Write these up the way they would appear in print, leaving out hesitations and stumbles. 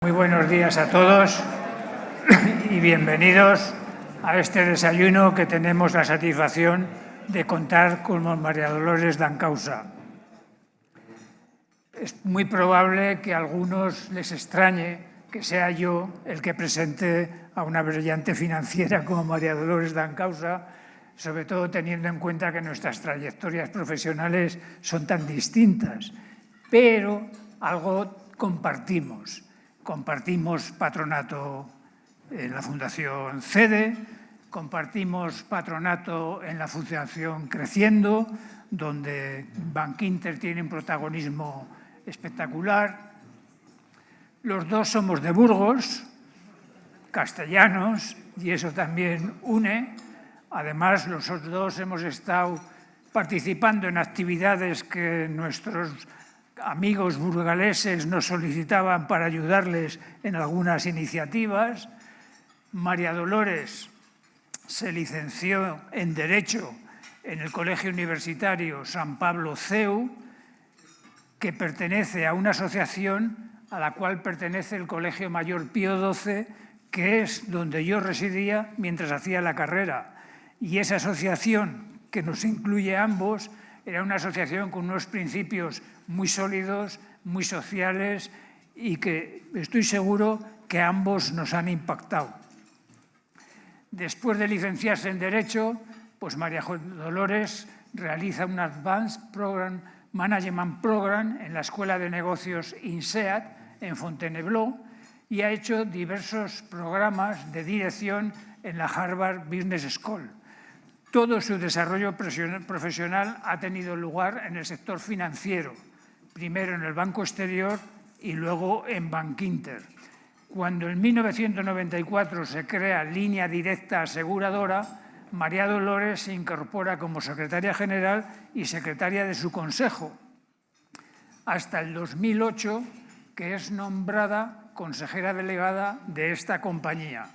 Muy buenos días a todos y bienvenidos a este desayuno que tenemos la satisfacción de contar con María Dolores Dancausa. Es muy probable que a algunos les extrañe que sea yo el que presente a una brillante financiera como María Dolores Dancausa, sobre todo teniendo en cuenta que nuestras trayectorias profesionales son tan distintas, pero algo compartimos. Compartimos patronato en la Fundación CEDE, compartimos patronato en la Fundación Creciendo, donde Bankinter tiene un protagonismo espectacular. Los dos somos de Burgos, castellanos, y eso también une. Además, los dos hemos estado participando en actividades que nuestros amigos burgaleses nos solicitaban para ayudarles en algunas iniciativas. María Dolores se licenció en Derecho en el Colegio Universitario San Pablo CEU, que pertenece a una asociación a la cual pertenece el Colegio Mayor Pío XII, que es donde yo residía mientras hacía la carrera. Y esa asociación, que nos incluye a ambos, era una asociación con unos principios muy sólidos, muy sociales y que estoy seguro que ambos nos han impactado. Después de licenciarse en Derecho, pues María Dolores realiza un Advanced Management Program en la Escuela de Negocios INSEAD en Fontainebleau y ha hecho diversos programas de dirección en la Harvard Business School. Todo su desarrollo profesional ha tenido lugar en el sector financiero, primero en el Banco Exterior y luego en Bankinter. Cuando en 1994 se crea Línea Directa Aseguradora, María Dolores se incorpora como secretaria general y secretaria de su consejo, hasta el 2008, que es nombrada consejera delegada de esta compañía.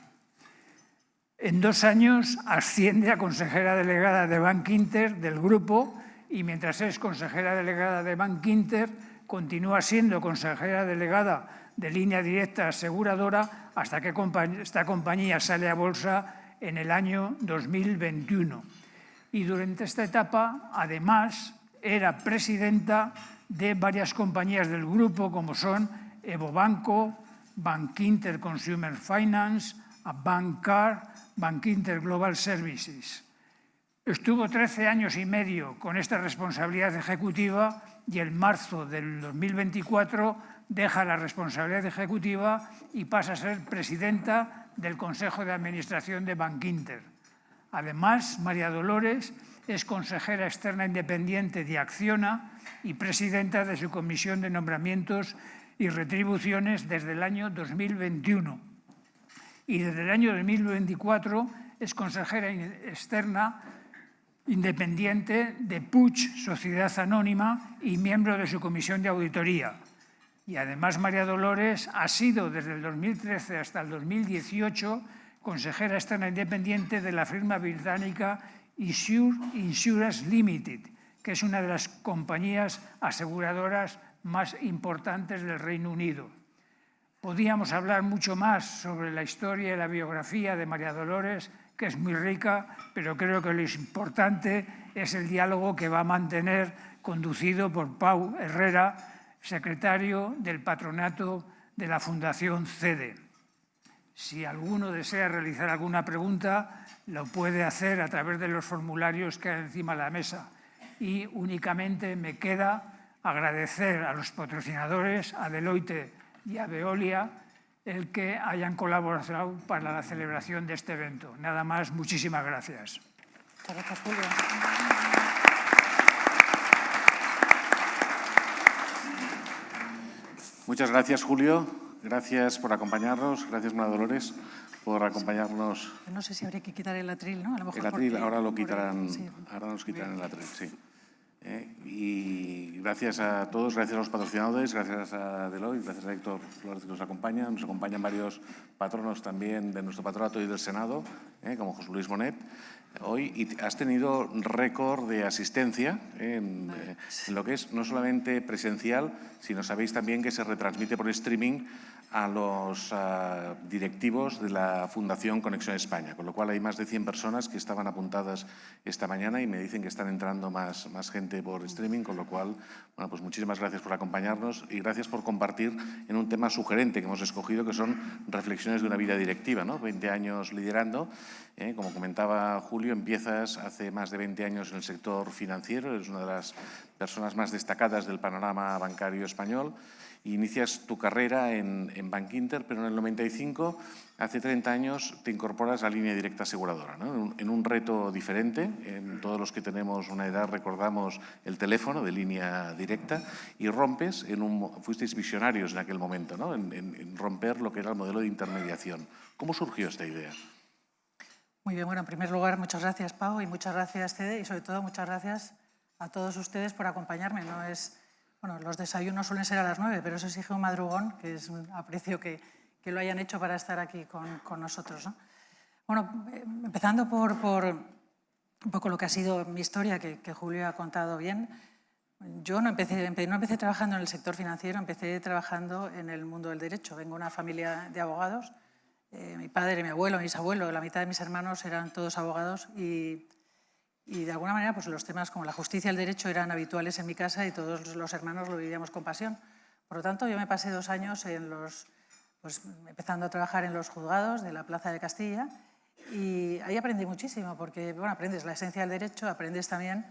En 2 años asciende a consejera delegada de Bankinter del grupo y mientras es consejera delegada de Bankinter continúa siendo consejera delegada de Línea Directa Aseguradora hasta que esta compañía sale a bolsa en el año 2021. Y durante esta etapa, además, era presidenta de varias compañías del grupo como son EvoBanco, Bankinter Consumer Finance, Bancar, Bankinter Global Services. Estuvo 13 años y medio con esta responsabilidad ejecutiva y en marzo del 2024 deja la responsabilidad ejecutiva y pasa a ser presidenta del Consejo de Administración de Bankinter. Además, María Dolores es consejera externa independiente de Acciona y presidenta de su Comisión de Nombramientos y Retribuciones desde el año 2021. Y desde el año 2024 es consejera externa independiente de Puig Sociedad Anónima y miembro de su comisión de auditoría. Y además María Dolores ha sido desde el 2013 hasta el 2018 consejera externa independiente de la firma británica Esure Insurance Limited, que es una de las compañías aseguradoras más importantes del Reino Unido. Podíamos hablar mucho más sobre la historia y la biografía de María Dolores, que es muy rica, pero creo que lo importante es el diálogo que va a mantener, conducido por Pau Herrera, secretario del patronato de la Fundación CEDE. Si alguno desea realizar alguna pregunta, lo puede hacer a través de los formularios que hay encima de la mesa. Y únicamente me queda agradecer a los patrocinadores, a Deloitte y a Veolia, el que hayan colaborado para la celebración de este evento. Nada más, muchísimas gracias. Muchas gracias, Julio. Muchas gracias, Julio. Gracias por acompañarnos. Gracias, María Dolores, por acompañarnos. No sé si habría que quitar el atril, ¿no? A lo mejor el atril, porque, ahora lo quitarán, sí. ahora nos quitarán el atril, sí. Y gracias a todos, gracias a los patrocinadores, gracias a Deloitte, gracias a Héctor Flores que nos acompaña. Nos acompañan varios patronos también de nuestro patronato y del Senado, como José Luis Bonet. Hoy y has tenido récord de asistencia en lo que es no solamente presencial, sino sabéis también que se retransmite por streaming a los directivos de la Fundación Conexión España, con lo cual hay más de 100 personas que estaban apuntadas esta mañana y me dicen que están entrando más gente por streaming, con lo cual, bueno, pues muchísimas gracias por acompañarnos y gracias por compartir en un tema sugerente que hemos escogido, que son reflexiones de una vida directiva, ¿no? 20 años liderando. Como comentaba Julio, empiezas hace más de 20 años en el sector financiero, eres una de las personas más destacadas del panorama bancario español. Inicias tu carrera en Bankinter, pero en el 95, hace 30 años, te incorporas a Línea Directa Aseguradora, ¿no? En un reto diferente. En todos los que tenemos una edad recordamos el teléfono de Línea Directa y rompes, fuisteis visionarios en aquel momento, ¿no? En romper lo que era el modelo de intermediación. ¿Cómo surgió esta idea? Muy bien, bueno, en primer lugar, muchas gracias, Pau, y muchas gracias, Cede, y sobre todo muchas gracias a todos ustedes por acompañarme. Bueno, los desayunos suelen ser a las 9, pero eso exige un madrugón, que es un aprecio que lo hayan hecho para estar aquí con nosotros, ¿no? Bueno, empezando por un poco lo que ha sido mi historia, que Julio ha contado bien. Yo no empecé trabajando en el sector financiero, empecé trabajando en el mundo del derecho. Vengo de una familia de abogados. Mi padre, mi abuelo, mis abuelos, la mitad de mis hermanos eran todos abogados y de alguna manera pues los temas como la justicia y el derecho eran habituales en mi casa y todos los hermanos lo vivíamos con pasión. Por lo tanto, yo me pasé 2 años empezando a trabajar en los juzgados de la Plaza de Castilla y ahí aprendí muchísimo porque bueno, aprendes la esencia del derecho, aprendes también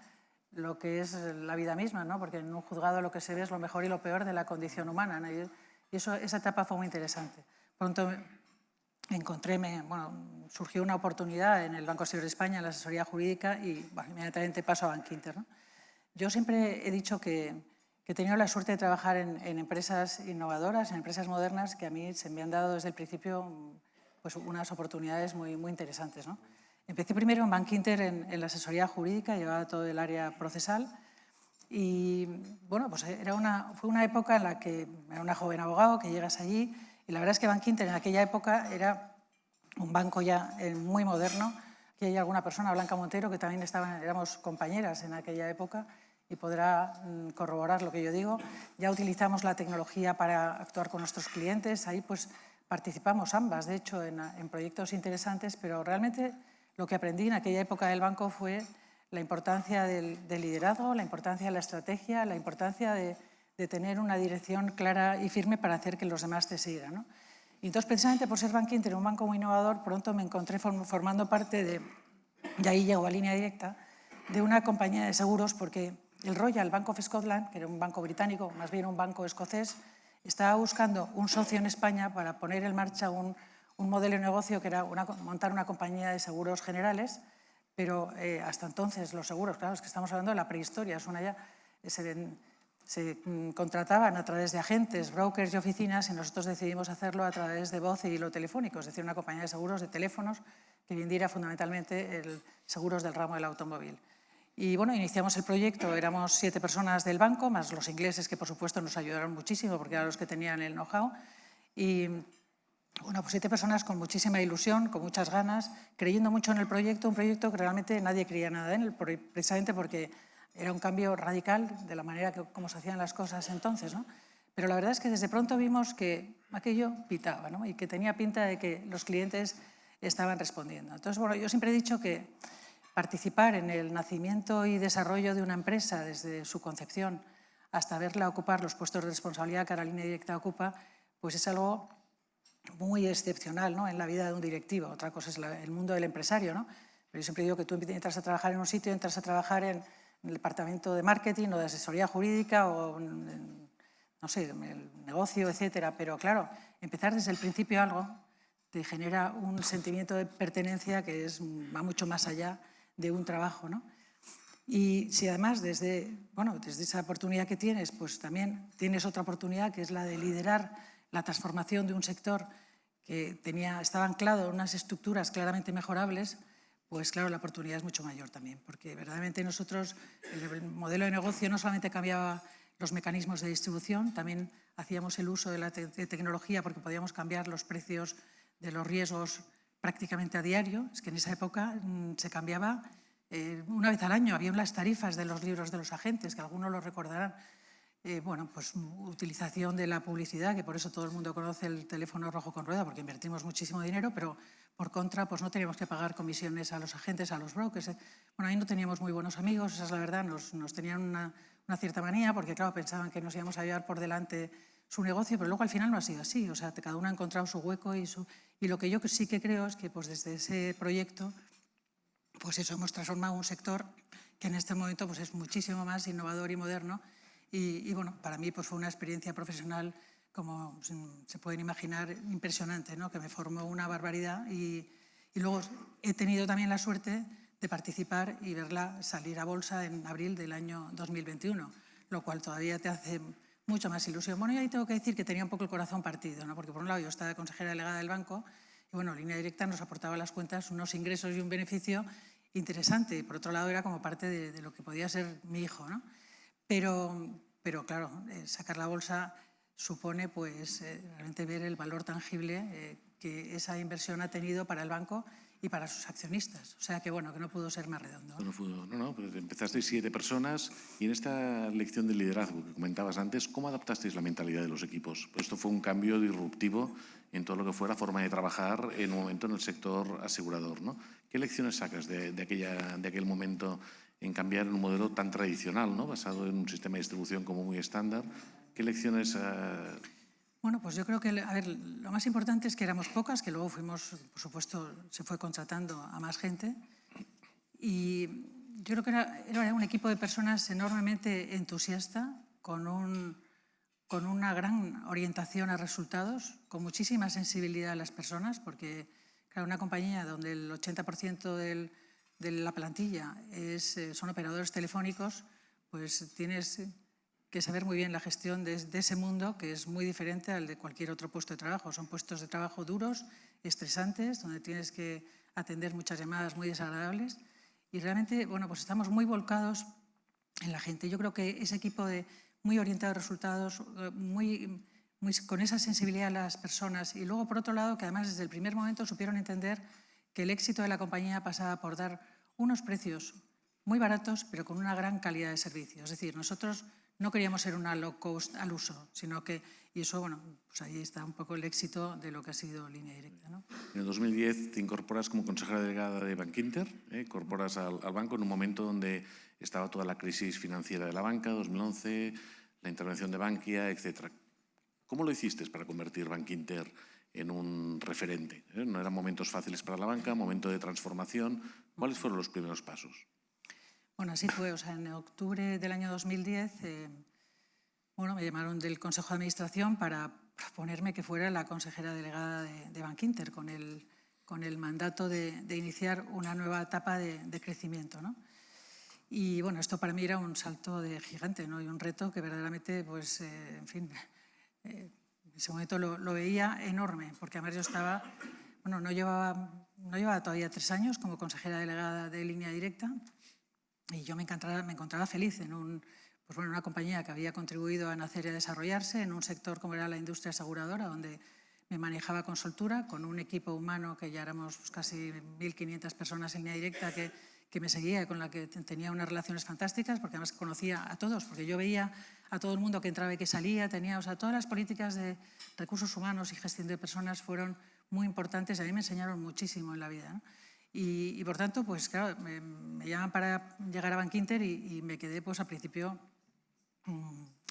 lo que es la vida misma, ¿no? Porque en un juzgado lo que se ve es lo mejor y lo peor de la condición humana, ¿no? Y esa etapa fue muy interesante. Pronto surgió una oportunidad en el Banco Exterior de España, en la asesoría jurídica, y bueno, inmediatamente paso a Bankinter, ¿no? Yo siempre he dicho que he tenido la suerte de trabajar en empresas innovadoras, en empresas modernas, que a mí se me han dado desde el principio pues, unas oportunidades muy interesantes, ¿no? Empecé primero en Bankinter en la asesoría jurídica, llevaba todo el área procesal, y bueno, pues fue una época en la que era una joven abogado que llegas allí. Y la verdad es que Bankinter en aquella época era un banco ya muy moderno. Aquí hay alguna persona, Blanca Montero, que también éramos compañeras en aquella época y podrá corroborar lo que yo digo. Ya utilizamos la tecnología para actuar con nuestros clientes. Ahí pues participamos ambas, de hecho, en proyectos interesantes, pero realmente lo que aprendí en aquella época del banco fue la importancia del liderazgo, la importancia de la estrategia, la importancia de tener una dirección clara y firme para hacer que los demás te sigan, ¿no? Y entonces, precisamente por ser Bankinter, un banco muy innovador, pronto me encontré formando parte y ahí llego a Línea Directa, de una compañía de seguros, porque el Royal Bank of Scotland, que era un banco británico, más bien un banco escocés, estaba buscando un socio en España para poner en marcha un modelo de negocio que era montar una compañía de seguros generales, pero hasta entonces los seguros, claro, es que estamos hablando de la prehistoria, se contrataban a través de agentes, brokers y oficinas y nosotros decidimos hacerlo a través de voz y hilo telefónico, es decir, una compañía de seguros de teléfonos que vendiera fundamentalmente seguros del ramo del automóvil. Y bueno, iniciamos el proyecto, éramos 7 personas del banco, más los ingleses que por supuesto nos ayudaron muchísimo porque eran los que tenían el know-how. Y bueno, pues 7 personas con muchísima ilusión, con muchas ganas, creyendo mucho en el proyecto, un proyecto que realmente nadie creía nada en él, precisamente porque era un cambio radical de la manera como se hacían las cosas entonces, ¿no? Pero la verdad es que desde pronto vimos que aquello pitaba, ¿no? Y que tenía pinta de que los clientes estaban respondiendo. Entonces, bueno, yo siempre he dicho que participar en el nacimiento y desarrollo de una empresa desde su concepción hasta verla ocupar los puestos de responsabilidad que ahora Línea Directa ocupa, pues es algo muy excepcional, ¿no? En la vida de un directivo. Otra cosa es el mundo del empresario, ¿no? Pero yo siempre digo que tú entras a trabajar en un sitio, entras a trabajar en el departamento de marketing o de asesoría jurídica o, no sé, el negocio, etcétera. Pero claro, empezar desde el principio algo te genera un sentimiento de pertenencia que va mucho más allá de un trabajo, ¿no? Y si además desde esa oportunidad que tienes, pues también tienes otra oportunidad que es la de liderar la transformación de un sector que estaba anclado en unas estructuras claramente mejorables, pues claro, la oportunidad es mucho mayor también, porque verdaderamente nosotros, el modelo de negocio no solamente cambiaba los mecanismos de distribución, también hacíamos el uso de la tecnología porque podíamos cambiar los precios de los riesgos prácticamente a diario. Es que en esa época se cambiaba una vez al año, había las tarifas de los libros de los agentes, que algunos lo recordarán. Bueno, pues utilización de la publicidad, que por eso todo el mundo conoce el teléfono rojo con rueda, porque invertimos muchísimo dinero, pero por contra, pues no teníamos que pagar comisiones a los agentes, a los brokers. Bueno, ahí no teníamos muy buenos amigos, esa es la verdad, nos tenían una cierta manía, porque claro, pensaban que nos íbamos a llevar por delante su negocio, pero luego al final no ha sido así. O sea, cada uno ha encontrado su hueco y lo que yo sí que creo es que pues desde ese proyecto, pues eso, hemos transformado un sector que en este momento pues es muchísimo más innovador y moderno. Y bueno, para mí pues fue una experiencia profesional, como se pueden imaginar, impresionante, ¿no? Que me formó una barbaridad y luego he tenido también la suerte de participar y verla salir a bolsa en abril del año 2021, lo cual todavía te hace mucha más ilusión. Bueno, y ahí tengo que decir que tenía un poco el corazón partido, ¿no? Porque por un lado yo estaba de consejera delegada del banco y bueno, Línea Directa nos aportaba a las cuentas unos ingresos y un beneficio interesante y por otro lado era como parte de lo que podía ser mi hijo, ¿no? Pero claro, sacar la bolsa supone pues, realmente ver el valor tangible que esa inversión ha tenido para el banco y para sus accionistas. O sea que bueno, que no pudo ser más redondo. No, pues empezasteis 7 personas y en esta lección de liderazgo que comentabas antes, ¿cómo adaptasteis la mentalidad de los equipos? Pues esto fue un cambio disruptivo en todo lo que fue la forma de trabajar en un momento en el sector asegurador, ¿no? ¿Qué lecciones sacas de aquel momento en cambiar en un modelo tan tradicional, ¿no? Basado en un sistema de distribución como muy estándar? ¿Qué lecciones? Bueno, pues yo creo que, a ver, lo más importante es que éramos pocas, que luego fuimos, por supuesto, se fue contratando a más gente. Y yo creo que era un equipo de personas enormemente entusiasta, con una gran orientación a resultados, con muchísima sensibilidad a las personas, porque claro, una compañía donde el 80% de la plantilla son operadores telefónicos, pues tienes que saber muy bien la gestión de ese mundo, que es muy diferente al de cualquier otro puesto de trabajo. Son puestos de trabajo duros, estresantes, donde tienes que atender muchas llamadas muy desagradables. Y realmente, bueno, pues estamos muy volcados en la gente. Yo creo que ese equipo muy orientado a resultados, con esa sensibilidad a las personas y luego, por otro lado, que además desde el primer momento supieron entender que el éxito de la compañía pasaba por dar unos precios muy baratos, pero con una gran calidad de servicio. Es decir, nosotros no queríamos ser una low cost al uso, sino que, y eso, bueno, pues ahí está un poco el éxito de lo que ha sido Línea Directa, ¿no? En el 2010 te incorporas como consejera delegada de Bankinter, incorporas al banco en un momento donde estaba toda la crisis financiera de la banca, 2011, la intervención de Bankia, etc. ¿Cómo lo hiciste para convertir Bankinter en un referente? No eran momentos fáciles para la banca, momento de transformación. ¿Cuáles fueron los primeros pasos? Bueno, así fue. O sea, en octubre del año 2010, me llamaron del Consejo de Administración para proponerme que fuera la consejera delegada de Bankinter, con el mandato de iniciar una nueva etapa de crecimiento, ¿no? Y bueno, esto para mí era un salto de gigante, ¿no? Y un reto que verdaderamente, pues, en fin, en ese momento lo veía enorme, porque además yo estaba, bueno, no llevaba todavía 3 años como consejera delegada de Línea Directa. Y yo me encontraba feliz en una compañía que había contribuido a nacer y a desarrollarse, en un sector como era la industria aseguradora, donde me manejaba con soltura, con un equipo humano que ya éramos pues, casi 1.500 personas en Línea Directa que me seguía y con la que tenía unas relaciones fantásticas, porque además conocía a todos, porque yo veía a todo el mundo que entraba y que salía, todas las políticas de recursos humanos y gestión de personas fueron muy importantes y a mí me enseñaron muchísimo en la vida, ¿no? Y por tanto, pues claro, me llaman para llegar a Bankinter y me quedé pues al principio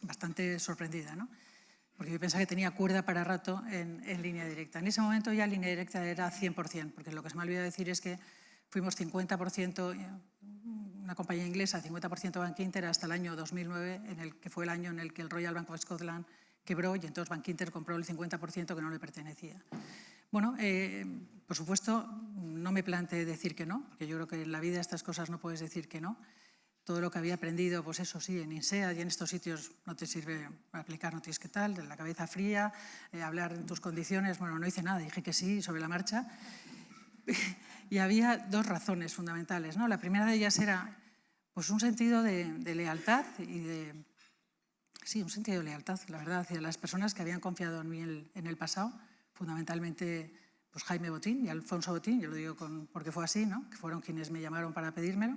bastante sorprendida, ¿no? Porque yo pensaba que tenía cuerda para rato en Línea Directa. En ese momento ya Línea Directa era 100%, porque lo que se me ha olvidado decir es que fuimos 50%, una compañía inglesa, 50% Bankinter hasta el año 2009, que fue el año en el que el Royal Bank of Scotland quebró y entonces Bankinter compró el 50% que no le pertenecía. Bueno, por supuesto, no me planteé decir que no, porque yo creo que en la vida estas cosas no puedes decir que no. Todo lo que había aprendido, pues eso sí, en INSEAD y en estos sitios no te sirve aplicar, no tienes que tal, de la cabeza fría, hablar en tus condiciones. Bueno, no hice nada, dije que sí sobre la marcha. Y había dos razones fundamentales, ¿no? La primera de ellas era pues, un sentido de lealtad Sí, un sentido de lealtad, la verdad, hacia las personas que habían confiado en mí en el pasado, fundamentalmente pues, Jaime Botín y Alfonso Botín, yo lo digo porque fue así, ¿no? Que fueron quienes me llamaron para pedírmelo.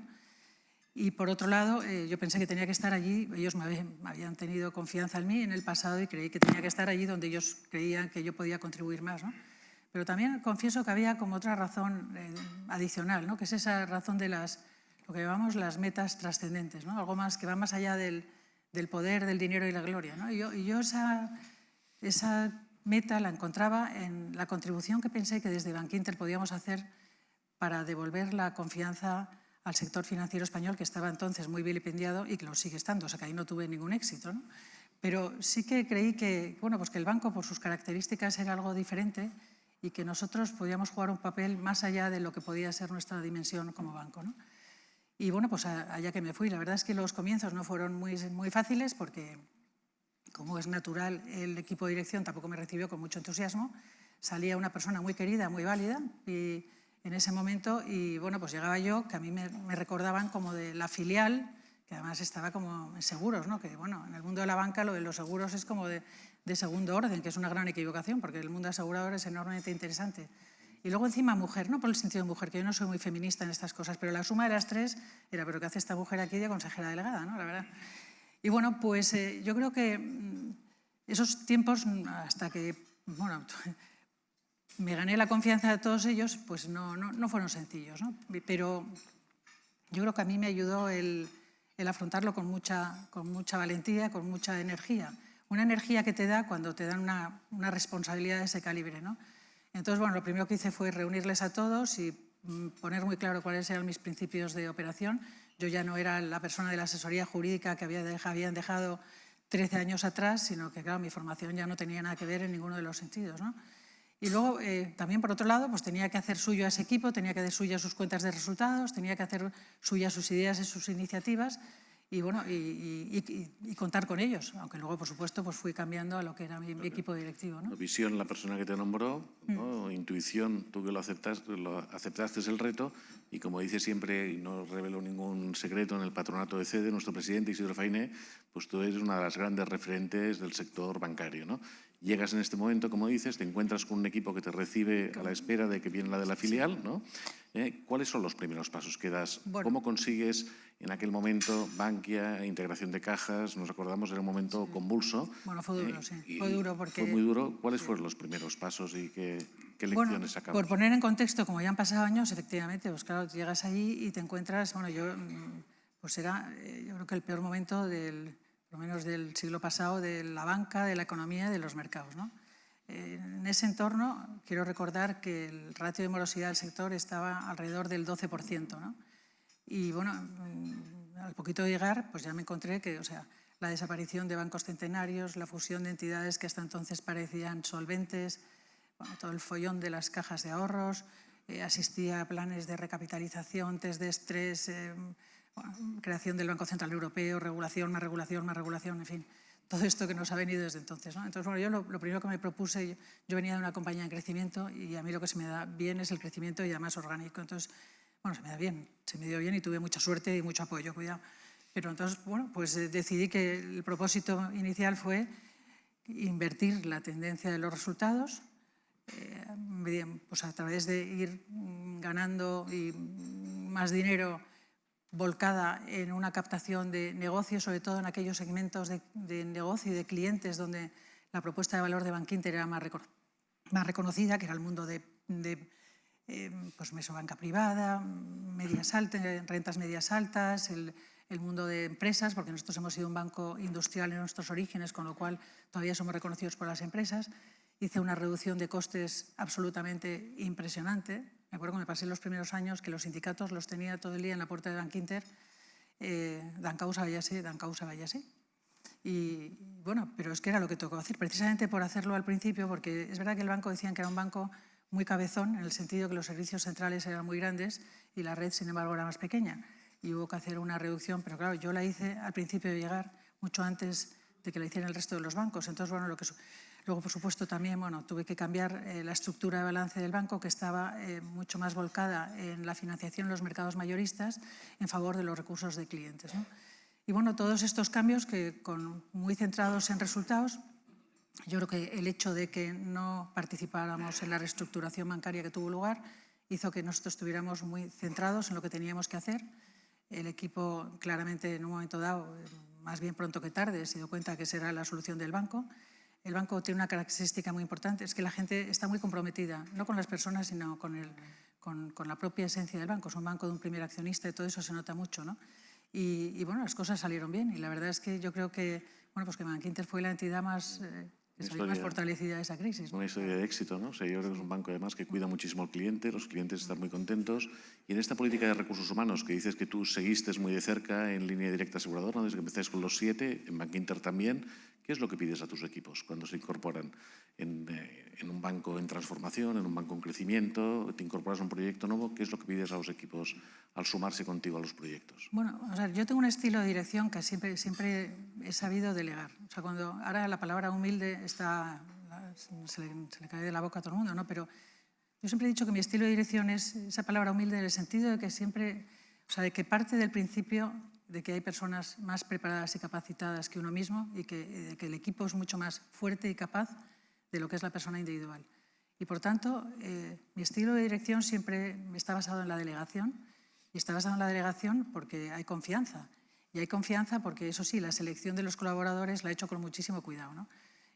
Y por otro lado, yo pensé que tenía que estar allí, ellos me habían tenido confianza en mí en el pasado y creí que tenía que estar allí donde ellos creían que yo podía contribuir más, ¿no? Pero también confieso que había como otra razón adicional, ¿no? Que es esa razón de lo que llamamos las metas trascendentes, ¿no? Algo más que va más allá del poder, del dinero y la gloria, ¿no? Y yo esa meta la encontraba en la contribución que pensé que desde Bankinter podíamos hacer para devolver la confianza al sector financiero español, que estaba entonces muy vilipendiado y que lo sigue estando, o sea que ahí no tuve ningún éxito, ¿no? Pero sí que creí que, bueno, pues que el banco por sus características era algo diferente y que nosotros podíamos jugar un papel más allá de lo que podía ser nuestra dimensión como banco, ¿no? Y bueno, pues allá que me fui. La verdad es que los comienzos no fueron muy fáciles porque, como es natural, el equipo de dirección tampoco me recibió con mucho entusiasmo. Salía una persona muy querida, muy válida, y en ese momento, y bueno, pues llegaba yo, que a mí me recordaban como de la filial, que además estaba como en seguros, ¿no? Que bueno, en el mundo de la banca lo de los seguros es como de segundo orden, que es una gran equivocación, porque el mundo asegurador es enormemente interesante. Y luego encima mujer, no por el sentido de mujer, que yo no soy muy feminista en estas cosas, pero la suma de las tres era, ¿pero qué hace esta mujer aquí de consejera delegada, ¿no? La verdad. Y bueno, pues yo creo que esos tiempos, hasta que, bueno, me gané la confianza de todos ellos, pues no fueron sencillos, ¿no? Pero yo creo que a mí me ayudó el afrontarlo con mucha valentía, con mucha energía. Una energía que te da cuando te dan una responsabilidad de ese calibre, ¿no? Entonces, bueno, lo primero que hice fue reunirles a todos y poner muy claro cuáles eran mis principios de operación. Yo ya no era la persona de la asesoría jurídica que habían dejado 13 años atrás, sino que, claro, mi formación ya no tenía nada que ver en ninguno de los sentidos, ¿no? Y luego, también por otro lado, pues tenía que hacer suyo a ese equipo, tenía que hacer suyas sus cuentas de resultados, tenía que hacer suyas sus ideas y sus iniciativas y, bueno, y contar con ellos, aunque luego, por supuesto, pues fui cambiando a lo que era mi equipo directivo, ¿no? Visión, la persona que te nombró, ¿no? Intuición, tú que lo aceptaste el reto y, como dice siempre, y no revelo ningún secreto, en el patronato de CEDE, nuestro presidente Isidro Fainé, pues tú eres una de las grandes referentes del sector bancario, ¿no? Llegas en este momento, como dices, te encuentras con un equipo que te recibe a la espera de que viene la de la filial, ¿no? ¿Cuáles son los primeros pasos que das? Bueno. ¿Cómo consigues en aquel momento Bankia, integración de cajas? Nos acordamos, era un momento convulso. Bueno, fue duro, sí. Fue duro porque... Fue muy duro. ¿Cuáles fueron los primeros pasos y qué lecciones sacamos? Por poner en contexto, como ya han pasado años, efectivamente, pues claro, llegas allí y te encuentras, bueno, pues era, yo creo que el peor momento por lo menos del siglo pasado, de la banca, de la economía y de los mercados, ¿no? En ese entorno, quiero recordar que el ratio de morosidad del sector estaba alrededor del 12%, ¿no? Y bueno, al poquito de llegar, pues ya me encontré que, o sea, la desaparición de bancos centenarios, la fusión de entidades que hasta entonces parecían solventes, bueno, todo el follón de las cajas de ahorros, asistía a planes de recapitalización, test de estrés, creación del Banco Central Europeo, regulación, más regulación, más regulación, en fin, todo esto que nos ha venido desde entonces, ¿no? Entonces, bueno, yo lo primero que me propuse, yo venía de una compañía en crecimiento y a mí lo que se me da bien es el crecimiento y además orgánico. Entonces, bueno, se me dio bien y tuve mucha suerte y mucho apoyo, cuidado. Pero entonces, bueno, pues decidí que el propósito inicial fue invertir la tendencia de los resultados, pues a través de ir ganando y más dinero volcada en una captación de negocios, sobre todo en aquellos segmentos de negocio y de clientes donde la propuesta de valor de Bankinter era más reconocida, que era el mundo de pues mesobanca privada, rentas medias altas, el mundo de empresas, porque nosotros hemos sido un banco industrial en nuestros orígenes, con lo cual todavía somos reconocidos por las empresas. Hice una reducción de costes absolutamente impresionante. Me acuerdo que me pasé los primeros años que los sindicatos los tenía todo el día en la puerta de Bankinter, dan causa, váyase. Y bueno, pero es que era lo que tocó hacer, precisamente por hacerlo al principio, porque es verdad que el banco decían que era un banco muy cabezón, en el sentido que los servicios centrales eran muy grandes y la red, sin embargo, era más pequeña. Y hubo que hacer una reducción, pero claro, yo la hice al principio de llegar, mucho antes de que la hicieran el resto de los bancos. Entonces, bueno, Luego, por supuesto, también tuve que cambiar la estructura de balance del banco, que estaba mucho más volcada en la financiación en los mercados mayoristas en favor de los recursos de clientes, ¿no? Y todos estos cambios que muy centrados en resultados, yo creo que el hecho de que no participáramos en la reestructuración bancaria que tuvo lugar hizo que nosotros estuviéramos muy centrados en lo que teníamos que hacer. El equipo claramente en un momento dado, más bien pronto que tarde, se dio cuenta que esa era la solución del banco. El banco tiene una característica muy importante, es que la gente está muy comprometida, no con las personas, sino con la propia esencia del banco. Es un banco de un primer accionista y todo eso se nota mucho, ¿no? Y las cosas salieron bien. Y la verdad es que yo creo que, que Bankinter fue la entidad más fortalecida de esa crisis, ¿no? Una historia de éxito, ¿no? O sea, yo creo que es un banco además que cuida muchísimo al cliente, los clientes están muy contentos. Y en esta política de recursos humanos que dices que tú seguiste muy de cerca en Línea Directa Aseguradora, ¿no? Desde que empezáis con los 7, en Bankinter también, ¿qué es lo que pides a tus equipos cuando se incorporan en un banco en transformación, en un banco en crecimiento, te incorporas a un proyecto nuevo? ¿Qué es lo que pides a los equipos al sumarse contigo a los proyectos? Yo tengo un estilo de dirección que siempre he sabido delegar. O sea, ahora la palabra humilde se le cae de la boca a todo el mundo, ¿no? Pero yo siempre he dicho que mi estilo de dirección es esa palabra humilde en el sentido de que de que parte del principio de que hay personas más preparadas y capacitadas que uno mismo y que el equipo es mucho más fuerte y capaz de lo que es la persona individual. Y por tanto, mi estilo de dirección siempre está basado en la delegación, y está basado en la delegación porque hay confianza. Y hay confianza porque, eso sí, la selección de los colaboradores la he hecho con muchísimo cuidado, ¿no?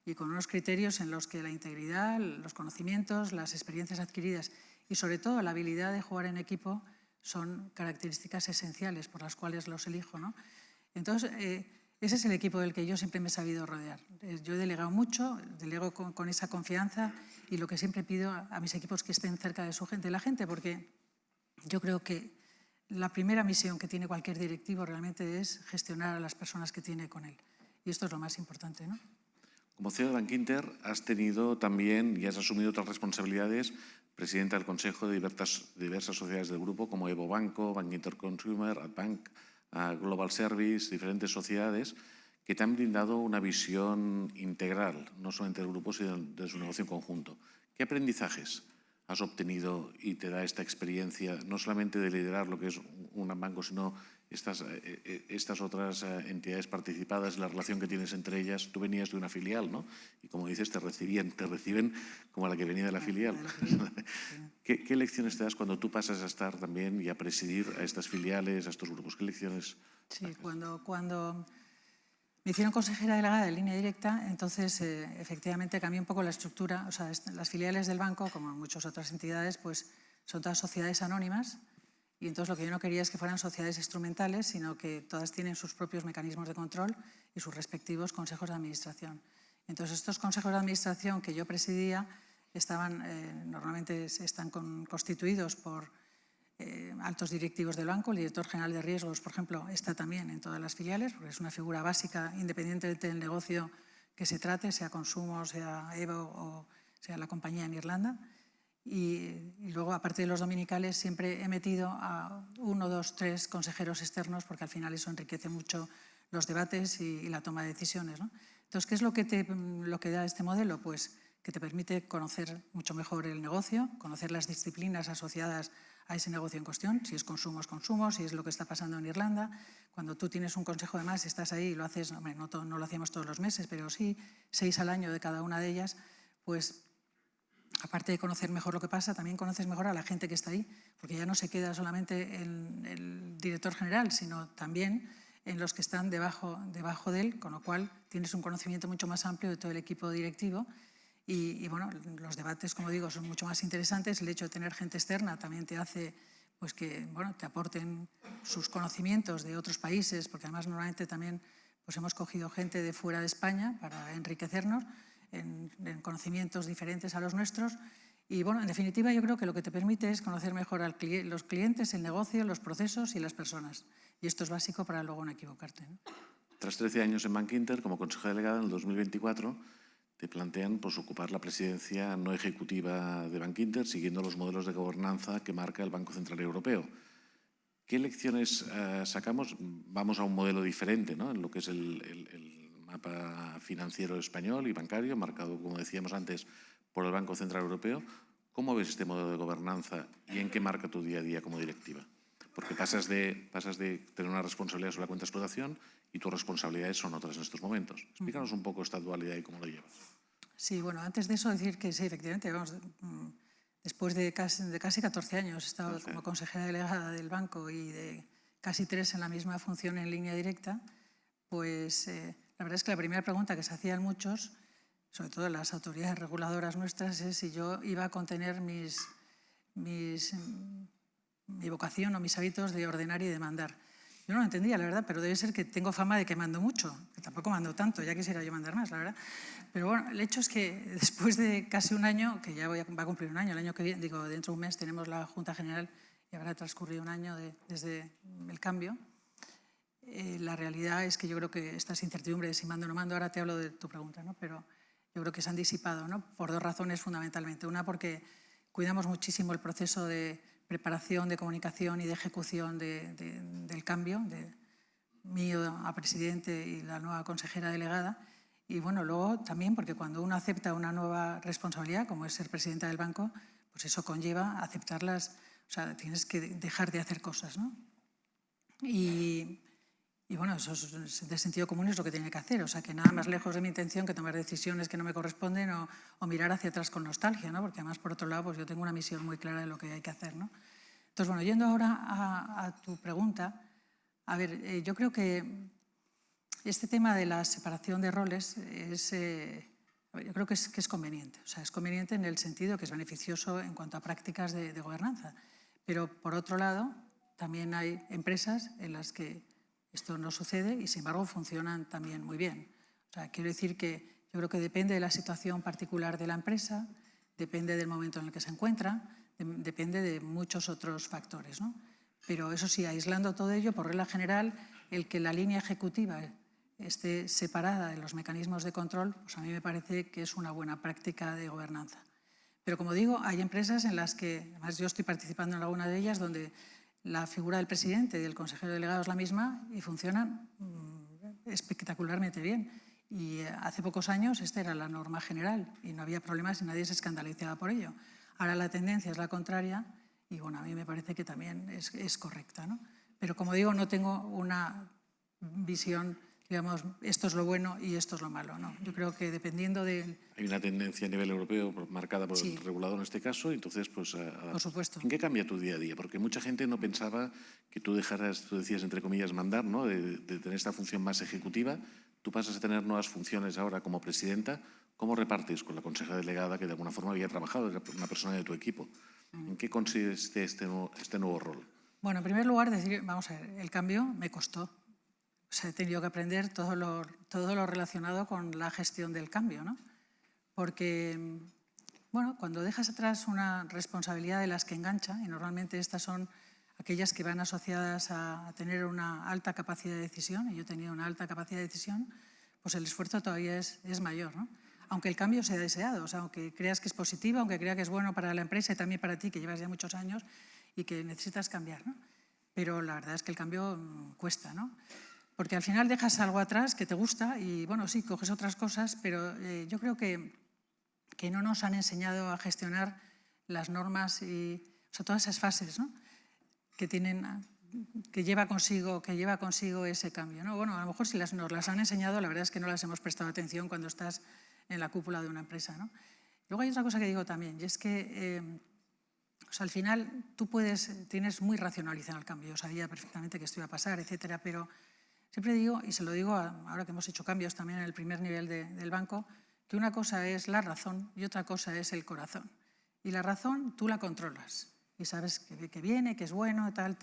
Y con unos criterios en los que la integridad, los conocimientos, las experiencias adquiridas y sobre todo la habilidad de jugar en equipo son características esenciales por las cuales los elijo, ¿no? Entonces, ese es el equipo del que yo siempre me he sabido rodear. Yo he delegado mucho, delego con esa confianza y lo que siempre pido a mis equipos que estén cerca de la gente, porque yo creo que la primera misión que tiene cualquier directivo realmente es gestionar a las personas que tiene con él. Y esto es lo más importante, ¿no? Como CEO de Bankinter has tenido también y has asumido otras responsabilidades, presidenta del Consejo de diversas sociedades del grupo como Evo Banco, Bankinter Consumer, Adbank, Global Service, diferentes sociedades que te han brindado una visión integral, no solamente del grupo, sino de su negocio en conjunto. ¿Qué aprendizajes has obtenido y te da esta experiencia, no solamente de liderar lo que es un banco, sino estas otras entidades participadas, la relación que tienes entre ellas? Tú venías de una filial, ¿no? Y como dices, te reciben como a la que venía de la filial. ¿Qué lecciones te das cuando tú pasas a estar también y a presidir a estas filiales, a estos grupos? ¿Qué lecciones? Sí, cuando me hicieron consejera delegada de Línea Directa, entonces efectivamente cambié un poco la estructura. O sea, las filiales del banco, como muchas otras entidades, pues son todas sociedades anónimas. Y entonces lo que yo no quería es que fueran sociedades instrumentales, sino que todas tienen sus propios mecanismos de control y sus respectivos consejos de administración. Entonces estos consejos de administración que yo presidía normalmente están constituidos por altos directivos del banco. El director general de riesgos, por ejemplo, está también en todas las filiales, porque es una figura básica independientemente del negocio que se trate, sea Consumo, sea Evo o sea la compañía en Irlanda. Y luego, aparte de los dominicales, siempre he metido a 1, 2, 3 consejeros externos, porque al final eso enriquece mucho los debates y la toma de decisiones, ¿no? Entonces, ¿qué es lo que da este modelo? Pues que te permite conocer mucho mejor el negocio, conocer las disciplinas asociadas a ese negocio en cuestión, si es consumo, si es lo que está pasando en Irlanda. Cuando tú tienes un consejo de más, estás ahí y lo haces, no lo hacíamos todos los meses, pero sí 6 al año de cada una de ellas, pues aparte de conocer mejor lo que pasa, también conoces mejor a la gente que está ahí, porque ya no se queda solamente en el director general, sino también en los que están debajo de él, con lo cual tienes un conocimiento mucho más amplio de todo el equipo directivo. Y los debates, como digo, son mucho más interesantes. El hecho de tener gente externa también te hace pues que te aporten sus conocimientos de otros países, porque además normalmente también pues hemos cogido gente de fuera de España para enriquecernos en conocimientos diferentes a los nuestros. Y en definitiva, yo creo que lo que te permite es conocer mejor a los clientes, el negocio, los procesos y las personas. Y esto es básico para luego no equivocarte, ¿no? Tras 13 años en Bankinter, como consejera delegada, en el 2024, te plantean ocupar la presidencia no ejecutiva de Bankinter, siguiendo los modelos de gobernanza que marca el Banco Central Europeo. ¿Qué lecciones sacamos? Vamos a un modelo diferente, ¿no? En lo que es el mapa financiero español y bancario, marcado, como decíamos antes, por el Banco Central Europeo. ¿Cómo ves este modelo de gobernanza y en qué marca tu día a día como directiva? Porque pasas de tener una responsabilidad sobre la cuenta de explotación y tus responsabilidades son otras en estos momentos. Explícanos un poco esta dualidad y cómo lo llevas. Sí, bueno, antes de eso decir que sí, efectivamente, vamos, después de casi 14 años he estado como consejera delegada del banco y de casi 3 en la misma función en línea directa, pues la verdad es que la primera pregunta que se hacían muchos, sobre todo las autoridades reguladoras nuestras, es si yo iba a contener mi vocación o mis hábitos de ordenar y de mandar. Yo no lo entendía, la verdad, pero debe ser que tengo fama de que mando mucho, que tampoco mando tanto, ya quisiera yo mandar más, la verdad. Pero bueno, el hecho es que después de casi un año, que ya va a cumplir un año, el año que viene, digo, dentro de un mes tenemos la Junta General y habrá transcurrido un año desde el cambio, la realidad es que yo creo que estas incertidumbres, si mando o no mando, ahora te hablo de tu pregunta, ¿no? Pero yo creo que se han disipado, ¿no? Por 2 razones fundamentalmente. Una, porque cuidamos muchísimo el proceso de preparación, de comunicación y de ejecución del cambio, de mío a presidente y la nueva consejera delegada. Y bueno, luego también porque cuando uno acepta una nueva responsabilidad, como es ser presidenta del banco, pues eso conlleva aceptarlas, o sea, tienes que dejar de hacer cosas, ¿no? Y bueno, eso es de sentido común, es lo que tiene que hacer. O sea, que nada más lejos de mi intención que tomar decisiones que no me corresponden o mirar hacia atrás con nostalgia, ¿no? Porque además, por otro lado, pues yo tengo una misión muy clara de lo que hay que hacer, ¿no? Entonces, bueno, yendo ahora a tu pregunta, a ver, yo creo que este tema de la separación de roles yo creo que es conveniente. O sea, es conveniente en el sentido que es beneficioso en cuanto a prácticas de gobernanza. Pero, por otro lado, también hay empresas en las que esto no sucede y, sin embargo, funcionan también muy bien. O sea, quiero decir que yo creo que depende de la situación particular de la empresa, depende del momento en el que se encuentra, depende de muchos otros factores, ¿no? Pero eso sí, aislando todo ello, por regla general, el que la línea ejecutiva esté separada de los mecanismos de control, pues a mí me parece que es una buena práctica de gobernanza. Pero, como digo, hay empresas en las que, además yo estoy participando en alguna de ellas, donde la figura del presidente y del consejero delegado es la misma y funcionan espectacularmente bien. Y hace pocos años esta era la norma general y no había problemas y nadie se escandalizaba por ello. Ahora la tendencia es la contraria y bueno, a mí me parece que también es correcta, ¿no? Pero, como digo, no tengo una visión, digamos, esto es lo bueno y esto es lo malo, ¿no? Yo creo que dependiendo de... Hay una tendencia a nivel europeo marcada por el regulador en este caso, entonces, pues... Por supuesto. ¿En qué cambia tu día a día? Porque mucha gente no pensaba que tú dejaras, tú decías, entre comillas, mandar, ¿no? De tener esta función más ejecutiva. Tú pasas a tener nuevas funciones ahora como presidenta. ¿Cómo repartes con la consejera delegada que de alguna forma había trabajado, era una persona de tu equipo? ¿En qué consiste este nuevo rol? Bueno, en primer lugar, decir, vamos a ver, el cambio me costó. O sea, he tenido que aprender todo lo relacionado con la gestión del cambio, ¿no? Porque, bueno, cuando dejas atrás una responsabilidad de las que engancha, y normalmente estas son aquellas que van asociadas a tener una alta capacidad de decisión, y yo he tenido una alta capacidad de decisión, pues el esfuerzo todavía es mayor, ¿no? Aunque el cambio sea deseado, o sea, aunque creas que es positivo, aunque creas que es bueno para la empresa y también para ti, que llevas ya muchos años y que necesitas cambiar, ¿no? Pero la verdad es que el cambio cuesta, ¿no? Porque al final dejas algo atrás que te gusta y, bueno, sí, coges otras cosas, pero yo creo que no nos han enseñado a gestionar las normas y, o sea, todas esas fases, ¿no? que lleva consigo ese cambio, ¿no? Bueno, a lo mejor si nos las han enseñado, la verdad es que no las hemos prestado atención cuando estás en la cúpula de una empresa, ¿no? Luego hay otra cosa que digo también, y es que o sea, al final tú tienes muy racionalizado el cambio. Yo sabía perfectamente que esto iba a pasar, etcétera, pero siempre digo, y se lo digo ahora que hemos hecho cambios también en el primer nivel del banco, que una cosa es la razón y otra cosa es el corazón. Y la razón tú la controlas y sabes que viene, que es bueno, tal,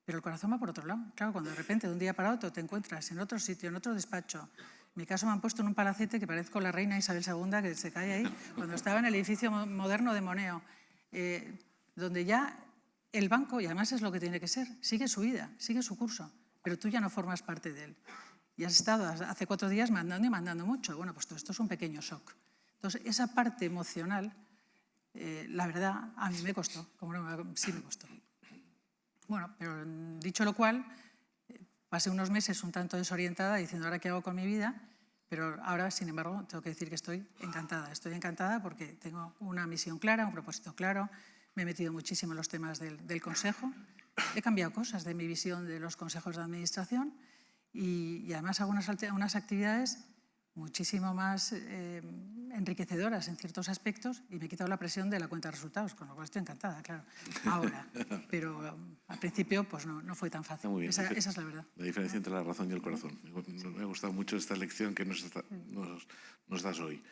pero el corazón va por otro lado. Claro, cuando de repente de un día para otro te encuentras en otro sitio, en otro despacho. En mi caso me han puesto en un palacete que parezco la reina Isabel II, que se cae ahí, cuando estaba en el edificio moderno de Moneo, donde ya el banco, y además es lo que tiene que ser, sigue su vida, sigue su curso, pero tú ya no formas parte de él. Y has estado hace 4 días mandando y mandando mucho. Bueno, pues todo esto es un pequeño shock. Entonces, esa parte emocional, la verdad, a mí me costó, sí me costó. Bueno, pero dicho lo cual, pasé unos meses un tanto desorientada diciendo, ¿ahora qué hago con mi vida? Pero ahora, sin embargo, tengo que decir que estoy encantada. Estoy encantada porque tengo una misión clara, un propósito claro. Me he metido muchísimo en los temas del Consejo. He cambiado cosas de mi visión de los consejos de administración y además hago unas actividades muchísimo más enriquecedoras en ciertos aspectos y me he quitado la presión de la cuenta de resultados, con lo cual estoy encantada, claro, ahora. Pero al principio pues no fue tan fácil. Muy bien. Esa es la verdad. La diferencia entre la razón y el corazón. Me ha gustado mucho esta lección que nos das hoy.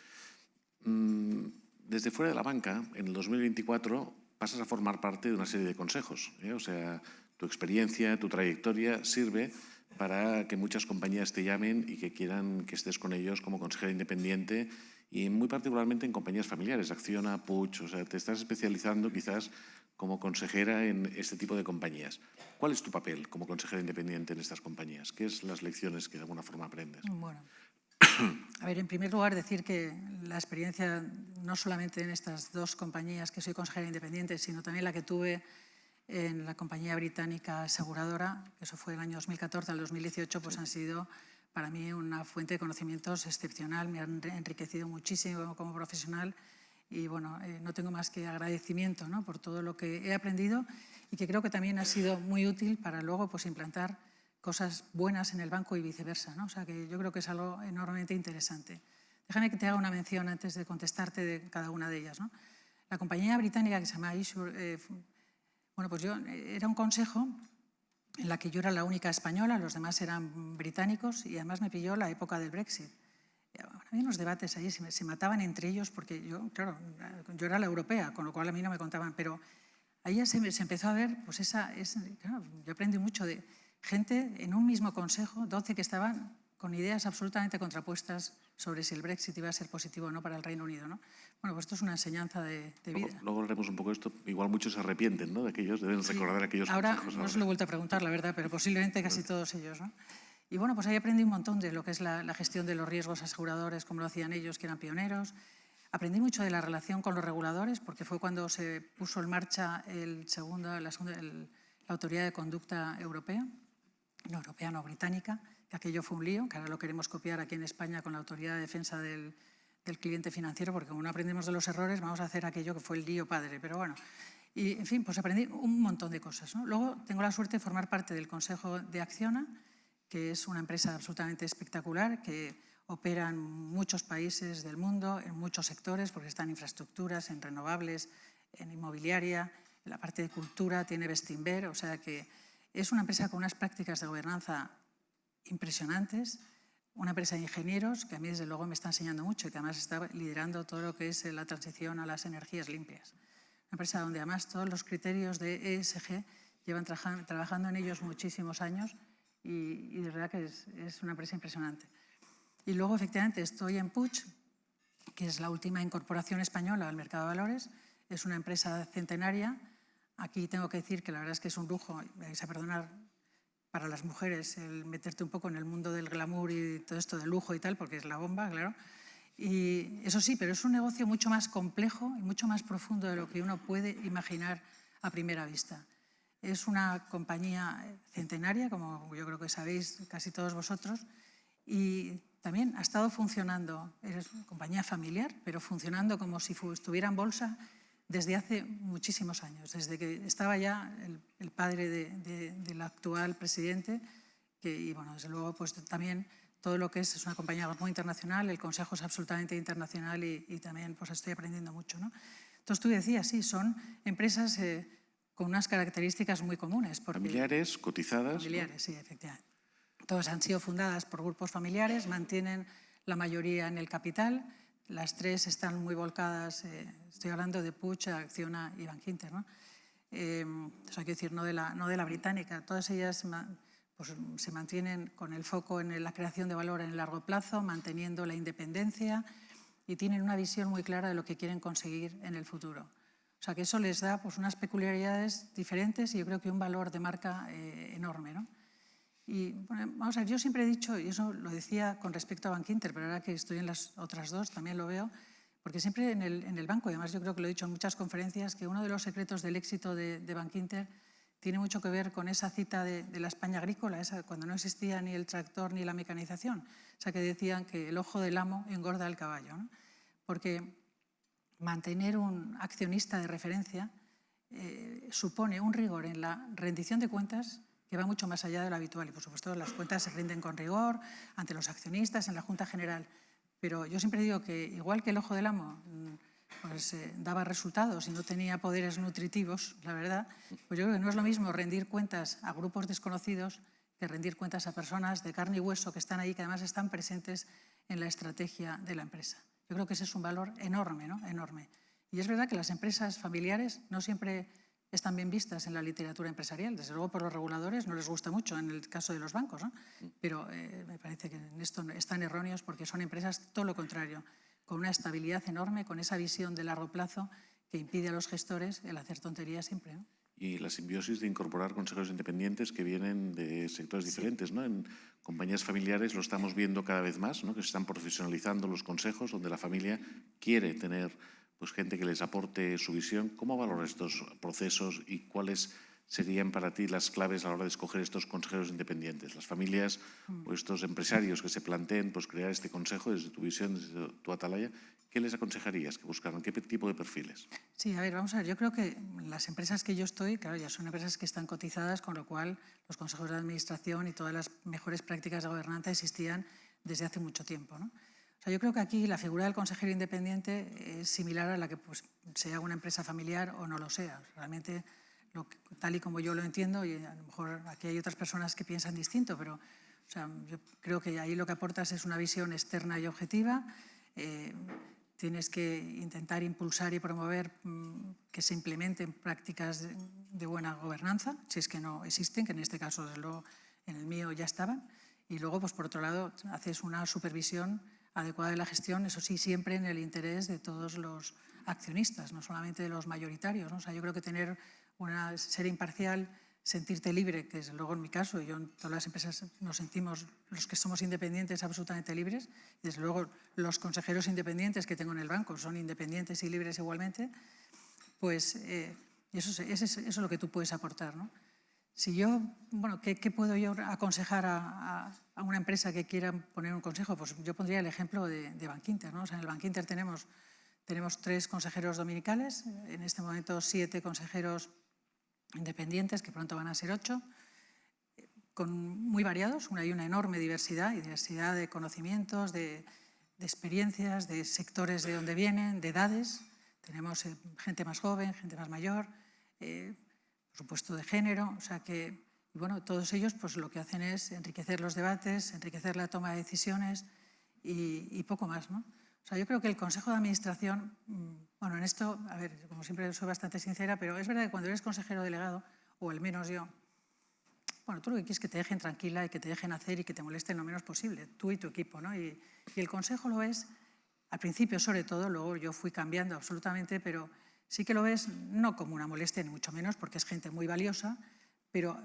Desde fuera de la banca, en el 2024 pasas a formar parte de una serie de consejos. O sea, tu experiencia, tu trayectoria sirve para que muchas compañías te llamen y que quieran que estés con ellos como consejera independiente y muy particularmente en compañías familiares, Acciona, Puig, o sea, te estás especializando quizás como consejera en este tipo de compañías. ¿Cuál es tu papel como consejera independiente en estas compañías? ¿Qué es las lecciones que de alguna forma aprendes? Bueno, a ver, en primer lugar decir que la experiencia no solamente en estas dos compañías que soy consejera independiente, sino también la que tuve en la compañía británica aseguradora, que eso fue del año 2014 al 2018, pues han sido para mí una fuente de conocimientos excepcional, me han enriquecido muchísimo como profesional y bueno, no tengo más que agradecimiento, ¿no?, por todo lo que he aprendido y que creo que también ha sido muy útil para luego pues implantar cosas buenas en el banco y viceversa, ¿no? O sea que yo creo que es algo enormemente interesante. Déjame que te haga una mención antes de contestarte de cada una de ellas, ¿no? La compañía británica que se llama Isure, bueno, pues yo era un consejo en la que yo era la única española, los demás eran británicos y además me pilló la época del Brexit. Había unos debates ahí, se mataban entre ellos porque yo, claro, yo era la europea, con lo cual a mí no me contaban, pero ahí ya se empezó a ver, pues claro, yo aprendí mucho de gente en un mismo consejo, 12 que estaban con ideas absolutamente contrapuestas sobre si el Brexit iba a ser positivo o no para el Reino Unido, ¿no? Bueno, pues esto es una enseñanza de vida. Luego hablaremos un poco de esto. Igual muchos se arrepienten, ¿no?, de aquellos, deben recordar aquellos ahora, consejos. No se lo he vuelto a preguntar, la verdad, pero posiblemente casi todos ellos, ¿no? Y bueno, pues ahí aprendí un montón de lo que es la gestión de los riesgos aseguradores, cómo lo hacían ellos, que eran pioneros. Aprendí mucho de la relación con los reguladores, porque fue cuando se puso en marcha la Autoridad de Conducta Europea, no, británica, que aquello fue un lío, que ahora lo queremos copiar aquí en España con la Autoridad de Defensa del Cliente Financiero, porque como no aprendemos de los errores, vamos a hacer aquello que fue el lío padre, pero bueno. Y, en fin, pues aprendí un montón de cosas, ¿no? Luego tengo la suerte de formar parte del Consejo de Acciona, que es una empresa absolutamente espectacular, que opera en muchos países del mundo, en muchos sectores, porque está en infraestructuras, en renovables, en inmobiliaria, en la parte de cultura, tiene Bestinver, o sea que es una empresa con unas prácticas de gobernanza impresionantes, una empresa de ingenieros que a mí desde luego me está enseñando mucho y que además está liderando todo lo que es la transición a las energías limpias. Una empresa donde además todos los criterios de ESG llevan trabajando en ellos muchísimos años y de verdad que es una empresa impresionante. Y luego efectivamente estoy en Puig, que es la última incorporación española al mercado de valores, es una empresa centenaria. Aquí tengo que decir que la verdad es que es un lujo, me vais a perdonar, para las mujeres el meterte un poco en el mundo del glamour y todo esto de lujo y tal, porque es la bomba, claro. Y eso sí, pero es un negocio mucho más complejo y mucho más profundo de lo que uno puede imaginar a primera vista. Es una compañía centenaria, como yo creo que sabéis casi todos vosotros, y también ha estado funcionando, es una compañía familiar, pero funcionando como si estuviera en bolsa desde hace muchísimos años, desde que estaba ya el padre del actual presidente, y bueno, desde luego pues también todo lo que es una compañía muy internacional, el consejo es absolutamente internacional y también pues estoy aprendiendo mucho, ¿no? Entonces tú decías, sí, son empresas con unas características muy comunes. Familiares, cotizadas. Familiares, ¿no? Sí, efectivamente. Todas han sido fundadas por grupos familiares, mantienen la mayoría en el capital. Las tres están muy volcadas, estoy hablando de Puig, Acciona y Bankinter, ¿no? O sea, quiero decir, no de la británica. Todas ellas pues, se mantienen con el foco en la creación de valor en el largo plazo, manteniendo la independencia y tienen una visión muy clara de lo que quieren conseguir en el futuro. O sea, que eso les da pues, unas peculiaridades diferentes y yo creo que un valor de marca enorme, ¿no? Y bueno, vamos a ver, yo siempre he dicho, y eso lo decía con respecto a Bankinter, pero ahora que estoy en las otras dos también lo veo, porque siempre en el banco, y además yo creo que lo he dicho en muchas conferencias, que uno de los secretos del éxito de Bankinter tiene mucho que ver con esa cita de la España agrícola, cuando no existía ni el tractor ni la mecanización, o sea, que decían que el ojo del amo engorda al caballo, ¿no? Porque mantener un accionista de referencia supone un rigor en la rendición de cuentas que va mucho más allá de lo habitual. Y, por supuesto, las cuentas se rinden con rigor ante los accionistas, en la Junta General. Pero yo siempre digo que, igual que el ojo del amo pues, daba resultados y no tenía poderes nutritivos, la verdad, pues yo creo que no es lo mismo rendir cuentas a grupos desconocidos que rendir cuentas a personas de carne y hueso que están ahí, que además están presentes en la estrategia de la empresa. Yo creo que ese es un valor enorme, ¿no? Enorme. Y es verdad que las empresas familiares no siempre están bien vistas en la literatura empresarial. Desde luego, por los reguladores no les gusta mucho en el caso de los bancos, ¿no? Pero me parece que en esto están erróneos porque son empresas todo lo contrario, con una estabilidad enorme, con esa visión de largo plazo que impide a los gestores el hacer tonterías siempre, ¿no? Y la simbiosis de incorporar consejeros independientes que vienen de sectores diferentes, ¿no? En compañías familiares lo estamos viendo cada vez más, ¿no? Que se están profesionalizando los consejos, donde la familia quiere tener pues, gente que les aporte su visión. ¿Cómo valoras estos procesos y cuáles serían para ti las claves a la hora de escoger estos consejeros independientes? Las familias o estos empresarios que se planteen pues, crear este consejo desde tu visión, desde tu atalaya, ¿qué les aconsejarías que buscaran? ¿Qué tipo de perfiles? Sí, a ver, vamos a ver. Yo creo que las empresas que yo estoy, claro, ya son empresas que están cotizadas, con lo cual los consejos de administración y todas las mejores prácticas de gobernanza existían desde hace mucho tiempo, ¿no? O sea, yo creo que aquí la figura del consejero independiente es similar a la que pues, sea una empresa familiar o no lo sea. Realmente, tal y como yo lo entiendo, y a lo mejor aquí hay otras personas que piensan distinto, pero o sea, yo creo que ahí lo que aportas es una visión externa y objetiva. Tienes que intentar impulsar y promover que se implementen prácticas de buena gobernanza, si es que no existen, que en este caso, desde luego, en el mío ya estaban. Y luego, pues por otro lado, haces una supervisión adecuada de la gestión, eso sí, siempre en el interés de todos los accionistas, no solamente de los mayoritarios, ¿no? O sea, yo creo que ser imparcial, sentirte libre, que desde luego en mi caso, yo en todas las empresas nos sentimos, los que somos independientes, absolutamente libres, y desde luego los consejeros independientes que tengo en el banco son independientes y libres igualmente, pues eso es lo que tú puedes aportar, ¿no? Si yo, bueno, ¿qué puedo yo aconsejar a una empresa que quiera poner un consejo? Pues yo pondría el ejemplo de Bankinter, ¿no? O sea, en el Bankinter tenemos 3 consejeros dominicales, en este momento 7 consejeros independientes, que pronto van a ser 8, muy variados. Hay una enorme diversidad de conocimientos, de experiencias, de sectores de donde vienen, de edades. Tenemos gente más joven, gente más mayor, por supuesto de género, o sea que, y bueno, todos ellos pues lo que hacen es enriquecer los debates, enriquecer la toma de decisiones y poco más, ¿no? O sea, yo creo que el Consejo de Administración, bueno, en esto, a ver, como siempre soy bastante sincera, pero es verdad que cuando eres consejero delegado, o al menos yo, bueno, tú lo que quieres es que te dejen tranquila y que te dejen hacer y que te molesten lo menos posible, tú y tu equipo, ¿no? Y el consejo lo ves, al principio sobre todo, luego yo fui cambiando absolutamente, pero sí que lo ves no como una molestia, ni mucho menos, porque es gente muy valiosa, pero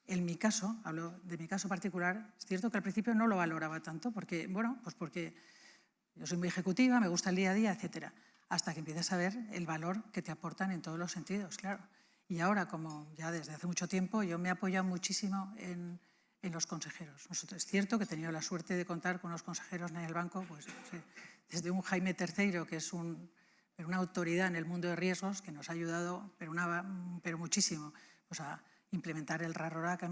en mi caso, hablo de mi caso particular, es cierto que al principio no lo valoraba tanto, porque, bueno, pues porque yo soy muy ejecutiva, me gusta el día a día, etcétera, hasta que empiezas a ver el valor que te aportan en todos los sentidos, claro. Y ahora, como ya desde hace mucho tiempo, yo me he apoyado muchísimo en los consejeros. Es cierto que he tenido la suerte de contar con los consejeros en el banco, pues, desde un Jaime III, que es una autoridad en el mundo de riesgos, que nos ha ayudado, pero muchísimo, pues a implementar el RARORAC,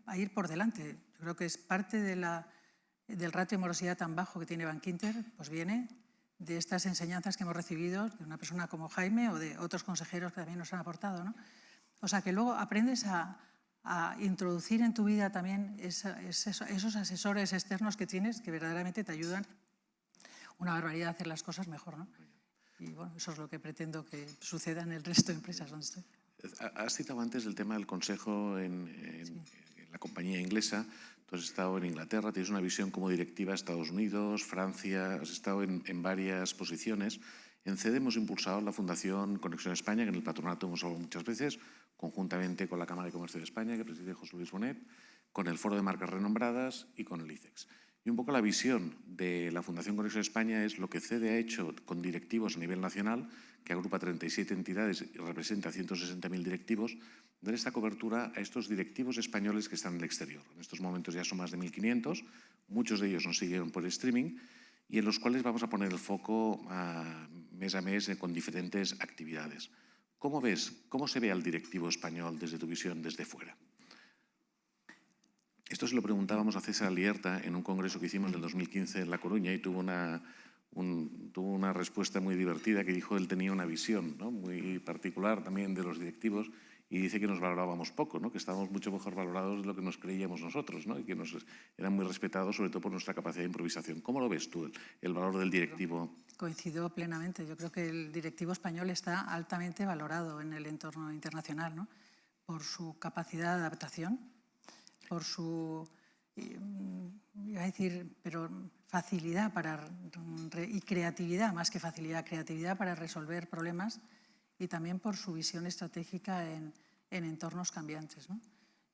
a ir por delante. Yo creo que es parte del ratio de morosidad tan bajo que tiene Bankinter, pues viene de estas enseñanzas que hemos recibido de una persona como Jaime o de otros consejeros que también nos han aportado, ¿no? O sea, que luego aprendes a introducir en tu vida también esos asesores externos que tienes que verdaderamente te ayudan una barbaridad a hacer las cosas mejor, ¿no? Y bueno, eso es lo que pretendo que suceda en el resto de empresas donde estoy. Has citado antes el tema del consejo en la compañía inglesa. Tú has estado en Inglaterra, tienes una visión como directiva de Estados Unidos, Francia, has estado en varias posiciones. En CEDE hemos impulsado la Fundación Conexión España, que en el patronato hemos hablado muchas veces, conjuntamente con la Cámara de Comercio de España, que preside José Luis Bonet, con el Foro de Marcas Renombradas y con el ICEX. Y un poco la visión de la Fundación Conexión España es lo que CEDE ha hecho con directivos a nivel nacional, que agrupa 37 entidades y representa a 160.000 directivos, dar esta cobertura a estos directivos españoles que están en el exterior. En estos momentos ya son más de 1.500, muchos de ellos nos siguen por streaming y en los cuales vamos a poner el foco mes a mes con diferentes actividades. ¿Cómo ves, cómo se ve al directivo español desde tu visión, desde fuera? Esto se lo preguntábamos a César Alierta en un congreso que hicimos en el 2015 en La Coruña y tuvo una respuesta muy divertida que dijo él tenía una visión, ¿no?, muy particular también de los directivos y dice que nos valorábamos poco, ¿no?, que estábamos mucho mejor valorados de lo que nos creíamos nosotros, ¿no?, y que nos eran muy respetados sobre todo por nuestra capacidad de improvisación. ¿Cómo lo ves tú, el valor del directivo? Coincido plenamente. Yo creo que el directivo español está altamente valorado en el entorno internacional, ¿no?, por su capacidad de adaptación, por su, iba a decir, pero facilidad y creatividad, más que facilidad, creatividad para resolver problemas y también por su visión estratégica en entornos cambiantes, ¿no?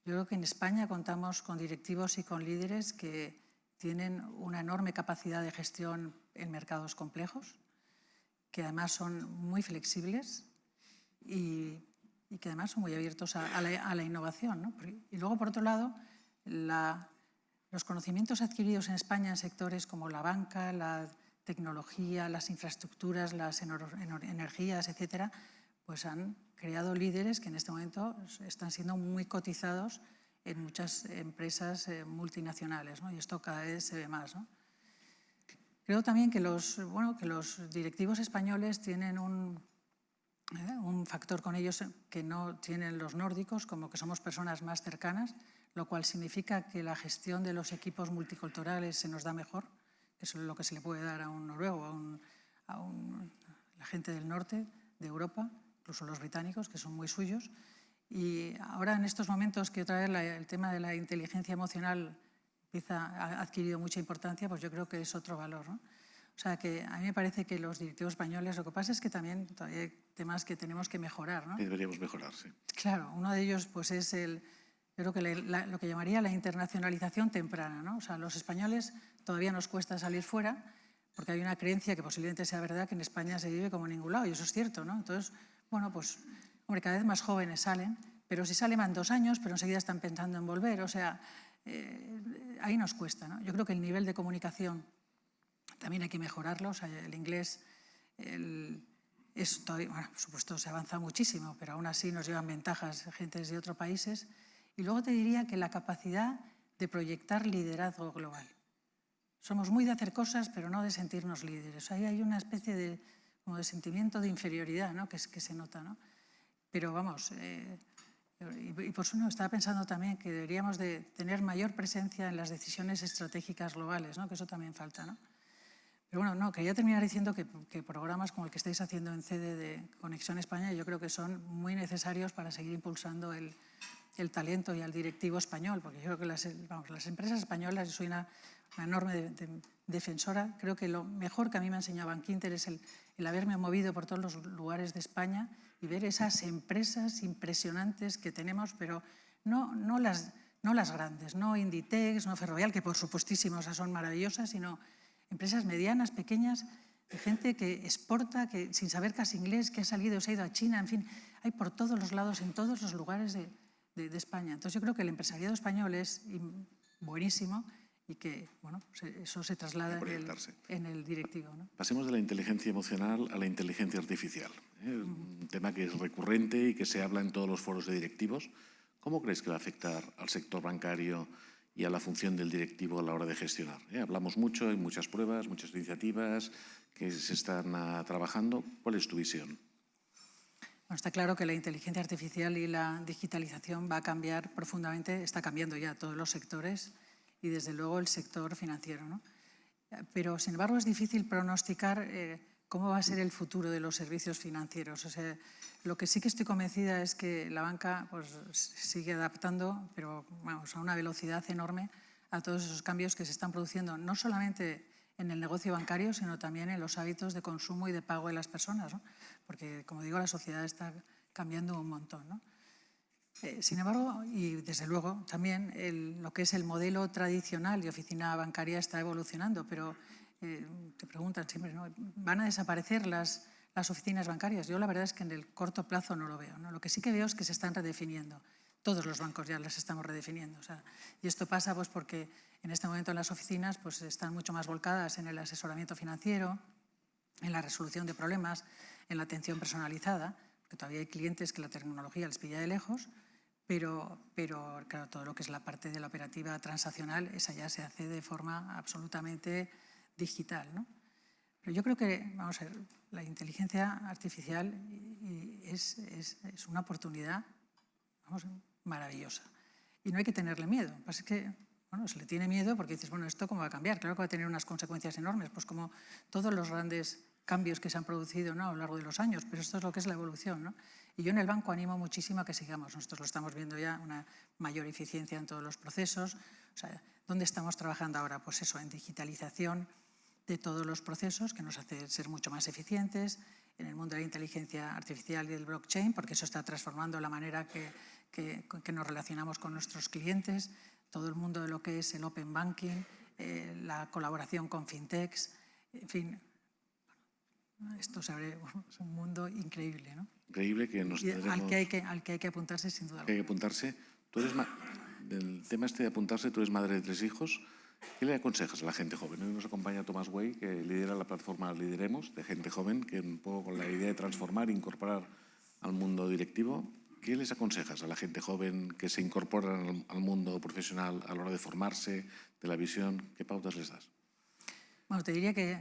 Yo creo que en España contamos con directivos y con líderes que tienen una enorme capacidad de gestión en mercados complejos, que además son muy flexibles y que además son muy abiertos a la innovación, ¿no? Y luego, por otro lado, los conocimientos adquiridos en España en sectores como la banca, la tecnología, las infraestructuras, las energías, etcétera, pues han creado líderes que en este momento están siendo muy cotizados en muchas empresas multinacionales, ¿no? Y esto cada vez se ve más, ¿no? Creo también que los directivos españoles tienen un factor con ellos que no tienen los nórdicos, como que somos personas más cercanas, lo cual significa que la gestión de los equipos multiculturales se nos da mejor, que eso es lo que se le puede dar a un noruego, a la gente del norte de Europa, incluso los británicos, que son muy suyos. Y ahora, en estos momentos que otra vez el tema de la inteligencia emocional ha adquirido mucha importancia, pues yo creo que es otro valor, ¿no? O sea, que a mí me parece que los directivos españoles, lo que pasa es que también todavía hay temas que tenemos que mejorar, ¿no? Que deberíamos mejorar, sí. Claro, uno de ellos pues es yo creo que lo que llamaría la internacionalización temprana, ¿no? O sea, los españoles todavía nos cuesta salir fuera porque hay una creencia que posiblemente sea verdad que en España se vive como en ningún lado y eso es cierto, ¿no? Entonces, bueno, pues, hombre, cada vez más jóvenes salen, pero si salen van 2 años, pero enseguida están pensando en volver, o sea, ahí nos cuesta, ¿no? Yo creo que el nivel de comunicación también hay que mejorarlo, o sea, el inglés todavía, bueno, por supuesto se avanza muchísimo, pero aún así nos llevan ventajas gentes de otros países. Y luego te diría que la capacidad de proyectar liderazgo global. Somos muy de hacer cosas, pero no de sentirnos líderes. Ahí hay una especie como de sentimiento de inferioridad, ¿no?, que se nota, ¿no? Pero vamos, y por eso estaba pensando también que deberíamos de tener mayor presencia en las decisiones estratégicas globales, ¿no?, que eso también falta, ¿no? Pero bueno, no, quería terminar diciendo que programas como el que estáis haciendo en CEDE de Conexión España yo creo que son muy necesarios para seguir impulsando el talento y al directivo español, porque yo creo que las empresas españolas, yo soy una enorme defensora, creo que lo mejor que a mí me ha enseñado Bankinter es el haberme movido por todos los lugares de España y ver esas empresas impresionantes que tenemos, pero no las grandes, no Inditex, no Ferrovial, que por supuestísimo son maravillosas, sino empresas medianas, pequeñas, de gente que exporta, que sin saber casi inglés, que se ha ido a China, en fin, hay por todos los lados, en todos los lugares de España. Entonces yo creo que el empresariado español es buenísimo y que bueno, eso se traslada en el directivo, ¿no? Pasemos de la inteligencia emocional a la inteligencia artificial, un tema que es recurrente y que se habla en todos los foros de directivos. ¿Cómo crees que va a afectar al sector bancario y a la función del directivo a la hora de gestionar? Hablamos mucho, hay muchas pruebas, muchas iniciativas que se están trabajando. ¿Cuál es tu visión? Bueno, está claro que la inteligencia artificial y la digitalización va a cambiar profundamente, está cambiando ya todos los sectores y desde luego el sector financiero, ¿no? Pero sin embargo es difícil pronosticar cómo va a ser el futuro de los servicios financieros. O sea, lo que sí que estoy convencida es que la banca pues, sigue adaptando, pero vamos, a una velocidad enorme a todos esos cambios que se están produciendo, no solamente en el negocio bancario, sino también en los hábitos de consumo y de pago de las personas, ¿no? Porque, como digo, la sociedad está cambiando un montón, ¿no? Sin embargo, y desde luego también lo que es el modelo tradicional de oficina bancaria está evolucionando, pero te preguntan siempre, ¿no? ¿Van a desaparecer las oficinas bancarias? Yo la verdad es que en el corto plazo no lo veo, ¿no? Lo que sí que veo es que se están redefiniendo. Todos los bancos ya las estamos redefiniendo. O sea, y esto pasa pues, porque en este momento las oficinas pues, están mucho más volcadas en el asesoramiento financiero, en la resolución de problemas, en la atención personalizada, porque todavía hay clientes que la tecnología les pilla de lejos, pero claro, todo lo que es la parte de la operativa transaccional, esa ya se hace de forma absolutamente digital, ¿no? Pero yo creo que, vamos a ver, la inteligencia artificial es una oportunidad, vamos, maravillosa. Y no hay que tenerle miedo. Lo que pasa es que, bueno, se le tiene miedo porque dices, bueno, ¿esto cómo va a cambiar? Claro que va a tener unas consecuencias enormes, pues como todos los grandes cambios que se han producido, ¿no?, a lo largo de los años, pero esto es lo que es la evolución, ¿no? Y yo en el banco animo muchísimo a que sigamos. Nosotros lo estamos viendo ya, una mayor eficiencia en todos los procesos. O sea, ¿dónde estamos trabajando ahora? Pues eso, en digitalización de todos los procesos, que nos hace ser mucho más eficientes, en el mundo de la inteligencia artificial y del blockchain, porque eso está transformando la manera que nos relacionamos con nuestros clientes, todo el mundo de lo que es el open banking, la colaboración con fintechs, en fin, esto se abre, es un mundo increíble, ¿no? Increíble que nos tendremos... al que hay que apuntarse sin duda. Hay que apuntarse. Del tema este de apuntarse, tú eres madre de 3 hijos. ¿Qué le aconsejas a la gente joven? Hoy nos acompaña Tomás Güell, que lidera la plataforma Lideremos, de gente joven, que un poco con la idea de transformar, incorporar al mundo directivo. ¿Qué les aconsejas a la gente joven que se incorpora al mundo profesional a la hora de formarse, de la visión? ¿Qué pautas les das? Bueno, te diría que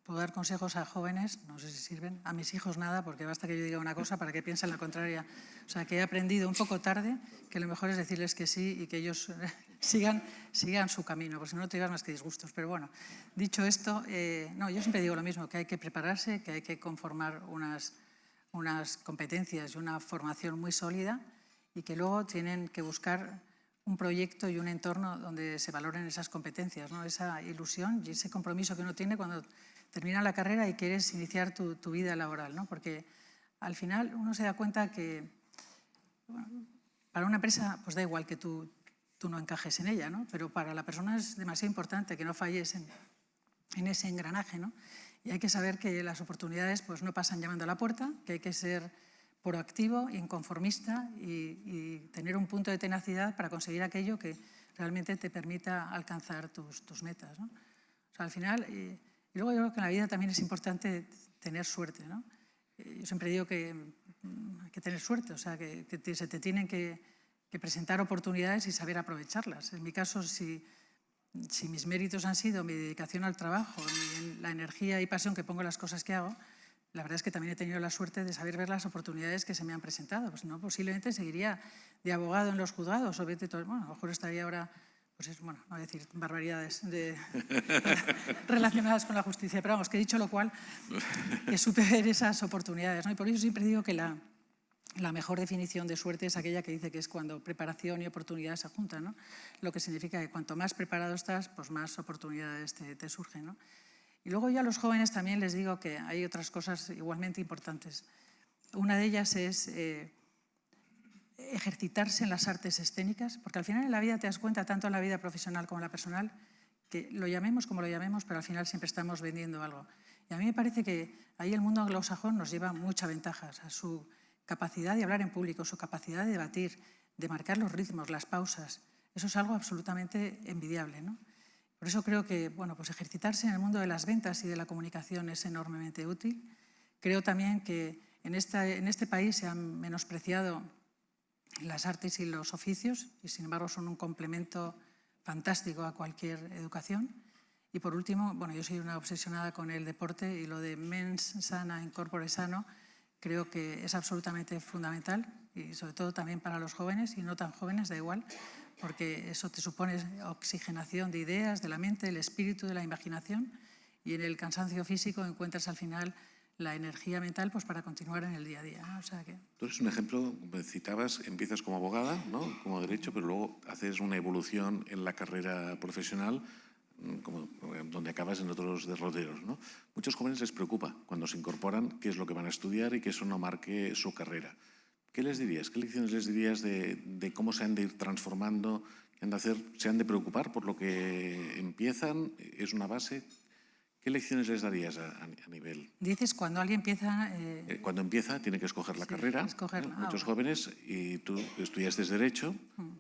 puedo dar consejos a jóvenes, no sé si sirven, a mis hijos nada, porque basta que yo diga una cosa para que piensen la contraria. O sea, que he aprendido un poco tarde que lo mejor es decirles que sí y que ellos sigan su camino, porque si no, no te llevas más que disgustos. Pero bueno, dicho esto, no, yo siempre digo lo mismo, que hay que prepararse, que hay que conformar unas competencias y una formación muy sólida y que luego tienen que buscar un proyecto y un entorno donde se valoren esas competencias, ¿no? Esa ilusión y ese compromiso que uno tiene cuando termina la carrera y quieres iniciar tu vida laboral, ¿no? Porque al final uno se da cuenta que, bueno, para una empresa pues da igual que tú no encajes en ella, ¿no? Pero para la persona es demasiado importante que no falles en ese engranaje, ¿no? Y hay que saber que las oportunidades pues, no pasan llamando a la puerta, que hay que ser proactivo, inconformista y tener un punto de tenacidad para conseguir aquello que realmente te permita alcanzar tus metas, ¿no? O sea, al final, y luego yo creo que en la vida también es importante tener suerte, ¿no? Yo siempre digo que hay que tener suerte, o sea, que se te tienen que presentar oportunidades y saber aprovecharlas. En mi caso, si mis méritos han sido mi dedicación al trabajo, la energía y pasión que pongo en las cosas que hago, la verdad es que también he tenido la suerte de saber ver las oportunidades que se me han presentado. Pues no, posiblemente seguiría de abogado en los juzgados, bueno, a lo mejor estaría ahora, pues bueno, no voy a decir barbaridades relacionadas con la justicia, pero vamos, que dicho lo cual, que supe ver esas oportunidades, ¿no? Y por eso siempre digo que la mejor definición de suerte es aquella que dice que es cuando preparación y oportunidades se juntan, ¿no? Lo que significa que cuanto más preparado estás, pues más oportunidades te surgen, ¿no? Y luego yo a los jóvenes también les digo que hay otras cosas igualmente importantes. Una de ellas es ejercitarse en las artes escénicas, porque al final en la vida te das cuenta, tanto en la vida profesional como en la personal, que lo llamemos como lo llamemos, pero al final siempre estamos vendiendo algo. Y a mí me parece que ahí el mundo anglosajón nos lleva mucha ventaja, o sea, su capacidad de hablar en público, su capacidad de debatir, de marcar los ritmos, las pausas, eso es algo absolutamente envidiable, ¿no? Por eso creo que, bueno, pues ejercitarse en el mundo de las ventas y de la comunicación es enormemente útil. Creo también que en este país se han menospreciado las artes y los oficios y, sin embargo, son un complemento fantástico a cualquier educación. Y, por último, bueno, yo soy una obsesionada con el deporte y lo de mens sana in corpore sano creo que es absolutamente fundamental y, sobre todo, también para los jóvenes y no tan jóvenes, da igual, porque eso te supone oxigenación de ideas, de la mente, del espíritu, de la imaginación, y en el cansancio físico encuentras al final la energía mental pues, para continuar en el día a día, ¿no? O sea que... Tú eres un ejemplo, como citabas, empiezas como abogada, ¿no? Como derecho, pero luego haces una evolución en la carrera profesional, donde acabas en otros derroteros, ¿no? Muchos jóvenes les preocupa cuando se incorporan qué es lo que van a estudiar y que eso no marque su carrera. ¿qué les dirías? ¿Qué lecciones les dirías de cómo se han de ir transformando, qué han de hacer, se han de preocupar por lo que empiezan? ¿Es una base? ¿Qué lecciones les darías a nivel? Dices, cuando alguien empieza... Cuando empieza, tiene que escoger la carrera. Muchos jóvenes, y tú estudiaste Derecho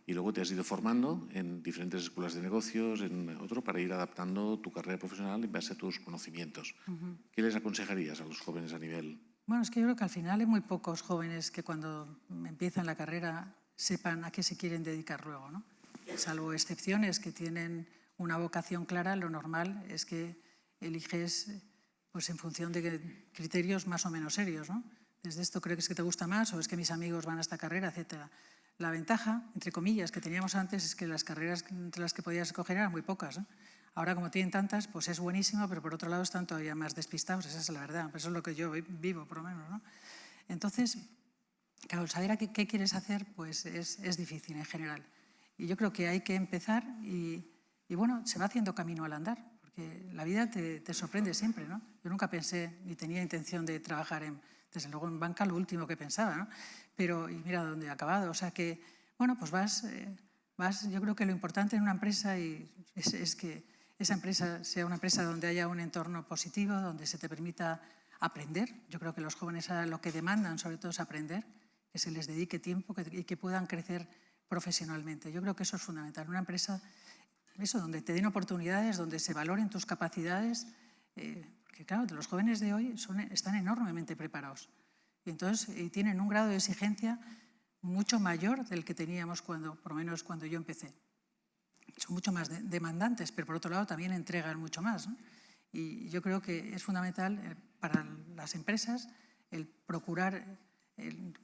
y luego te has ido formando en diferentes escuelas de negocios, en otro, para ir adaptando tu carrera profesional en base a tus conocimientos. ¿Qué les aconsejarías a los jóvenes a nivel? Bueno, es que yo creo que al final hay muy pocos jóvenes que cuando empiezan la carrera sepan a qué se quieren dedicar luego, ¿no? Salvo excepciones que tienen una vocación clara, lo normal es que eliges pues, en función de criterios más o menos serios, ¿no? Desde esto creo que es que te gusta más o es que mis amigos van a esta carrera, etc. La ventaja, entre comillas, que teníamos antes es que las carreras entre las que podías escoger eran muy pocas, ¿no? Ahora, como tienen tantas, pues es buenísimo, pero por otro lado están todavía más despistados, esa es la verdad. Eso es lo que yo vivo, por lo menos, ¿no? Entonces, claro, saber qué quieres hacer pues es difícil en general. Y yo creo que hay que empezar y bueno, se va haciendo camino al andar, porque la vida te sorprende siempre, ¿no? Yo nunca pensé ni tenía intención de trabajar desde luego en banca, lo último que pensaba, ¿no? Pero y mira dónde he acabado. O sea que, bueno, pues vas, yo creo que lo importante en una empresa es que esa empresa sea una empresa donde haya un entorno positivo, donde se te permita aprender. Yo creo que los jóvenes ahora lo que demandan sobre todo es aprender, que se les dedique tiempo y que puedan crecer profesionalmente. Yo creo que eso es fundamental. Una empresa, eso, donde te den oportunidades, donde se valoren tus capacidades, porque claro, los jóvenes de hoy están enormemente preparados y entonces tienen un grado de exigencia mucho mayor del que teníamos por lo menos cuando yo empecé. Son mucho más demandantes, pero por otro lado también entregan mucho más, ¿no? Y yo creo que es fundamental para las empresas el procurar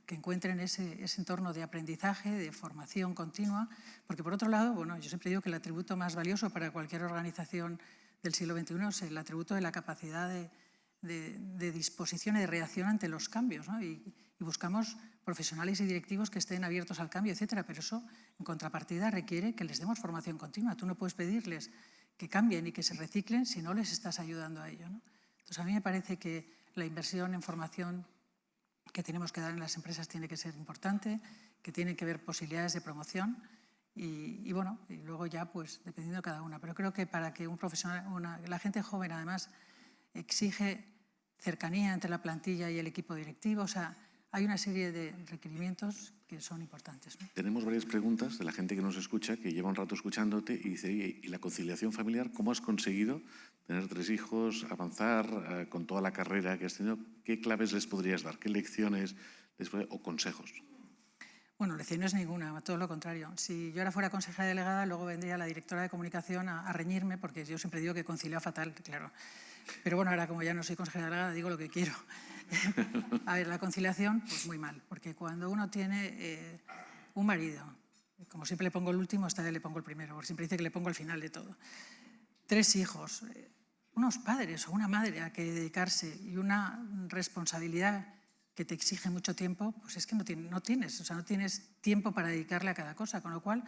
que encuentren ese entorno de aprendizaje, de formación continua, porque por otro lado, bueno, yo siempre digo que el atributo más valioso para cualquier organización del siglo XXI es el atributo de la capacidad de disposición y de reacción ante los cambios, ¿no? Y buscamos profesionales y directivos que estén abiertos al cambio, etcétera, pero eso en contrapartida requiere que les demos formación continua. Tú no puedes pedirles que cambien y que se reciclen si no les estás ayudando a ello, ¿no? Entonces a mí me parece que la inversión en formación que tenemos que dar en las empresas tiene que ser importante, que tiene que haber posibilidades de promoción y bueno, y luego ya pues dependiendo de cada una. Pero creo que para que un profesional, la gente joven además exige cercanía entre la plantilla y el equipo directivo, o sea, hay una serie de requerimientos que son importantes, ¿no? Tenemos varias preguntas de la gente que nos escucha, que lleva un rato escuchándote y dice, ¿y la conciliación familiar? ¿Cómo has conseguido tener 3 hijos, avanzar con toda la carrera que has tenido? ¿Qué claves les podrías dar? ¿Qué lecciones o consejos? Bueno, lecciones ninguna, todo lo contrario. Si yo ahora fuera consejera delegada, luego vendría la directora de comunicación a reñirme, porque yo siempre digo que concilio fatal, claro. Pero bueno, ahora como ya no soy consejera delegada, digo lo que quiero. A ver, la conciliación, pues muy mal, porque cuando uno tiene un marido, como siempre le pongo el último, esta vez le pongo el primero, porque siempre dice que le pongo el final de todo. 3 hijos, unos padres o una madre a que dedicarse y una responsabilidad que te exige mucho tiempo, pues es que no tienes tiempo para dedicarle a cada cosa, con lo cual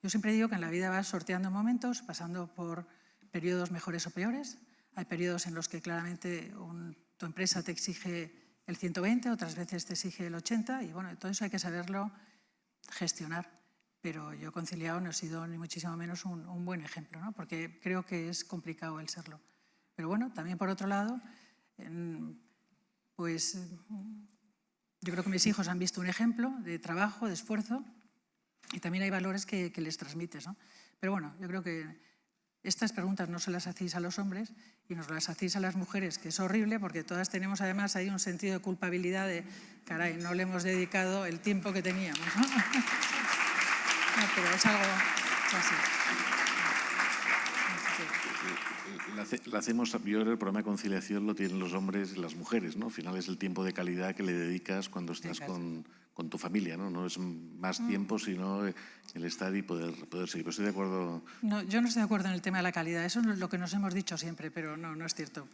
yo siempre digo que en la vida vas sorteando momentos, pasando por periodos mejores o peores. Hay periodos en los que claramente tu empresa te exige el 120, otras veces te exige el 80 y bueno, todo eso hay que saberlo gestionar. Pero yo conciliado no he sido ni muchísimo menos un buen ejemplo, ¿no? Porque creo que es complicado el serlo. Pero bueno, también por otro lado, pues yo creo que mis hijos han visto un ejemplo de trabajo, de esfuerzo y también hay valores que les transmites, ¿no? Pero bueno, yo creo que estas preguntas no se las hacéis a los hombres y nos las hacéis a las mujeres, que es horrible porque todas tenemos además ahí un sentido de culpabilidad de, caray, no le hemos dedicado el tiempo que teníamos, ¿no? No, pero es algo así. La hacemos, yo el programa de conciliación lo tienen los hombres y las mujeres, ¿no? Al final es el tiempo de calidad que le dedicas cuando estás con tu familia, ¿no? No es más tiempo, sino el estar y poder seguir. Pero estoy de acuerdo. No, yo no estoy de acuerdo en el tema de la calidad. Eso es lo que nos hemos dicho siempre, pero no es cierto.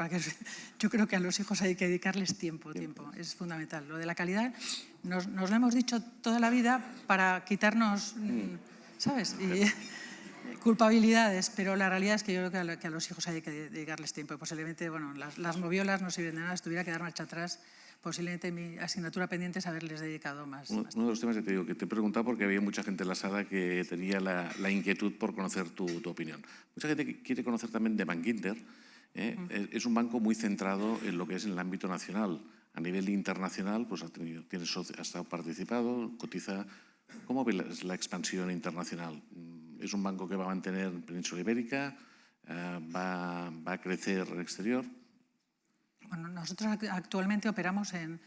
Yo creo que a los hijos hay que dedicarles tiempo. Es fundamental. Lo de la calidad nos lo hemos dicho toda la vida para quitarnos, ¿sabes? Y culpabilidades, pero la realidad es que yo creo que a los hijos hay que dedicarles tiempo. Posiblemente, bueno, las moviolas no sirven de nada, si tuviera que dar marcha atrás, posiblemente mi asignatura pendiente es haberles dedicado más. Uno de los temas que te digo, que te he preguntado porque había mucha gente en la sala que tenía la inquietud por conocer tu opinión. Mucha gente quiere conocer también de Bankinter. Es un banco muy centrado en lo que es en el ámbito nacional. A nivel internacional, pues ha estado participado, cotiza. ¿Cómo ves la expansión internacional? ¿Es un banco que va a mantener Península Ibérica? ¿Va a crecer el exterior? Bueno, nosotros actualmente operamos en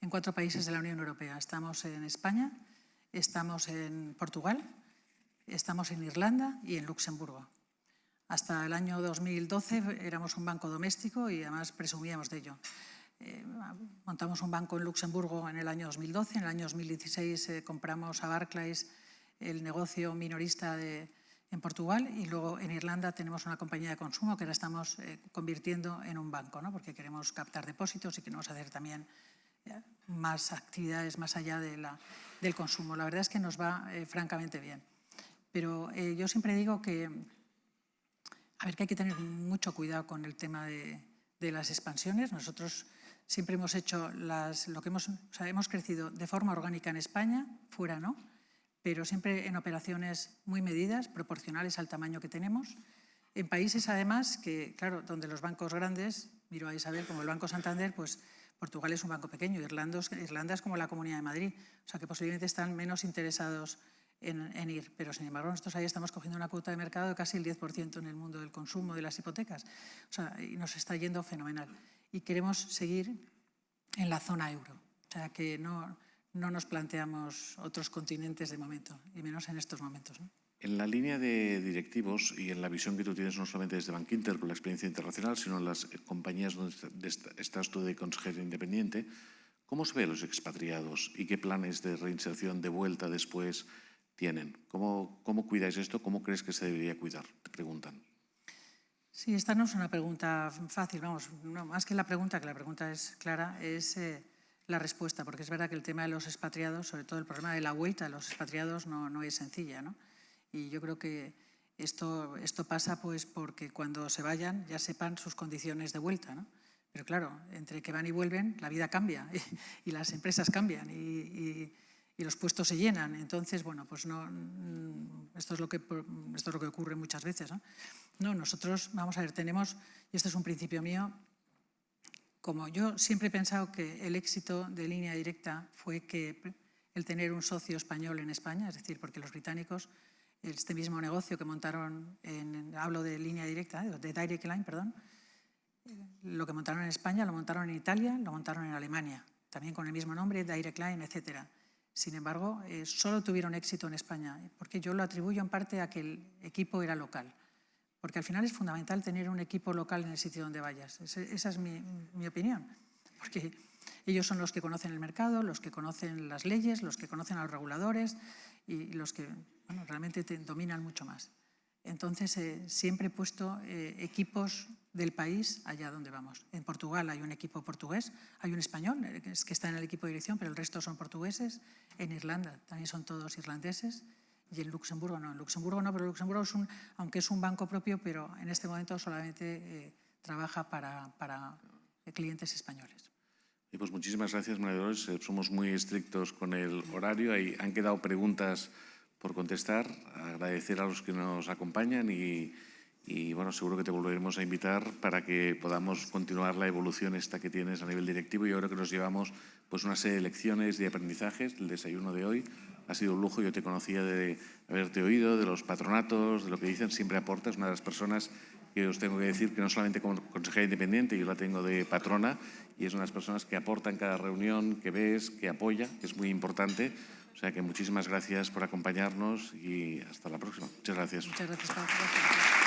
4 países de la Unión Europea. Estamos en España, estamos en Portugal, estamos en Irlanda y en Luxemburgo. Hasta el año 2012 éramos un banco doméstico y además presumíamos de ello. Montamos un banco en Luxemburgo en el año 2012, en el año 2016 compramos a Barclays el negocio minorista en Portugal y luego en Irlanda tenemos una compañía de consumo que la estamos convirtiendo en un banco, ¿no? Porque queremos captar depósitos y queremos hacer también más actividades más allá del consumo. La verdad es que nos va francamente bien. Pero yo siempre digo que hay que tener mucho cuidado con el tema de las expansiones. Nosotros siempre hemos hecho hemos crecido de forma orgánica en España, fuera no, pero siempre en operaciones muy medidas, proporcionales al tamaño que tenemos. En países, además, que, claro, donde los bancos grandes, miro a Isabel, como el Banco Santander, pues Portugal es un banco pequeño, Irlanda es como la Comunidad de Madrid, o sea que posiblemente están menos interesados en ir, pero sin embargo nosotros ahí estamos cogiendo una cuota de mercado de casi el 10% en el mundo del consumo, de las hipotecas, o sea, y nos está yendo fenomenal. Y queremos seguir en la zona euro, o sea que no nos planteamos otros continentes de momento, y menos en estos momentos, ¿no? En la línea de directivos y en la visión que tú tienes no solamente desde Bankinter con la experiencia internacional, sino en las compañías donde estás tú de consejero independiente, ¿cómo se ven los expatriados y qué planes de reinserción de vuelta después tienen? ¿Cómo cuidáis esto? ¿Cómo crees que se debería cuidar? Te preguntan. Sí, esta no es una pregunta fácil, vamos, no, más que la pregunta es clara, es la respuesta, porque es verdad que el tema de los expatriados, sobre todo el problema de la vuelta de los expatriados no es sencilla, ¿no? Y yo creo que esto pasa pues porque cuando se vayan ya sepan sus condiciones de vuelta, ¿no? Pero claro, entre que van y vuelven la vida cambia y las empresas cambian y los puestos se llenan. Entonces, bueno, pues esto es lo que ocurre muchas veces, ¿no? No, nosotros, vamos a ver, tenemos, y este es un principio mío, como yo siempre he pensado que el éxito de Línea Directa fue que el tener un socio español en España, es decir, porque los británicos, este mismo negocio que montaron, hablo de Línea Directa, de Direct Line, perdón, lo que montaron en España lo montaron en Italia, lo montaron en Alemania, también con el mismo nombre, Direct Line, etcétera. Sin embargo, solo tuvieron éxito en España, porque yo lo atribuyo en parte a que el equipo era local. Porque al final es fundamental tener un equipo local en el sitio donde vayas. Esa es mi opinión. Porque ellos son los que conocen el mercado, los que conocen las leyes, los que conocen a los reguladores y los que realmente dominan mucho más. Entonces, siempre he puesto equipos del país allá donde vamos. En Portugal hay un equipo portugués, hay un español que está en el equipo de dirección, pero el resto son portugueses. En Irlanda también son todos irlandeses. Y en Luxemburgo no, pero Luxemburgo aunque es un banco propio, pero en este momento solamente trabaja para clientes españoles. Y pues muchísimas gracias, María Dolores. Somos muy estrictos con el horario. Han quedado preguntas por contestar. Agradecer a los que nos acompañan y bueno, seguro que te volveremos a invitar para que podamos continuar la evolución esta que tienes a nivel directivo. Yo creo que nos llevamos pues una serie de lecciones y aprendizajes. El desayuno de hoy ha sido un lujo. Yo te conocía de haberte oído, de los patronatos, de lo que dicen. Siempre aportas. Una de las personas que os tengo que decir que no solamente como consejera independiente, yo la tengo de patrona y es una de las personas que aporta en cada reunión, que ves, que apoya, que es muy importante. O sea que muchísimas gracias por acompañarnos y hasta la próxima. Muchas gracias. Muchas gracias, Pablo.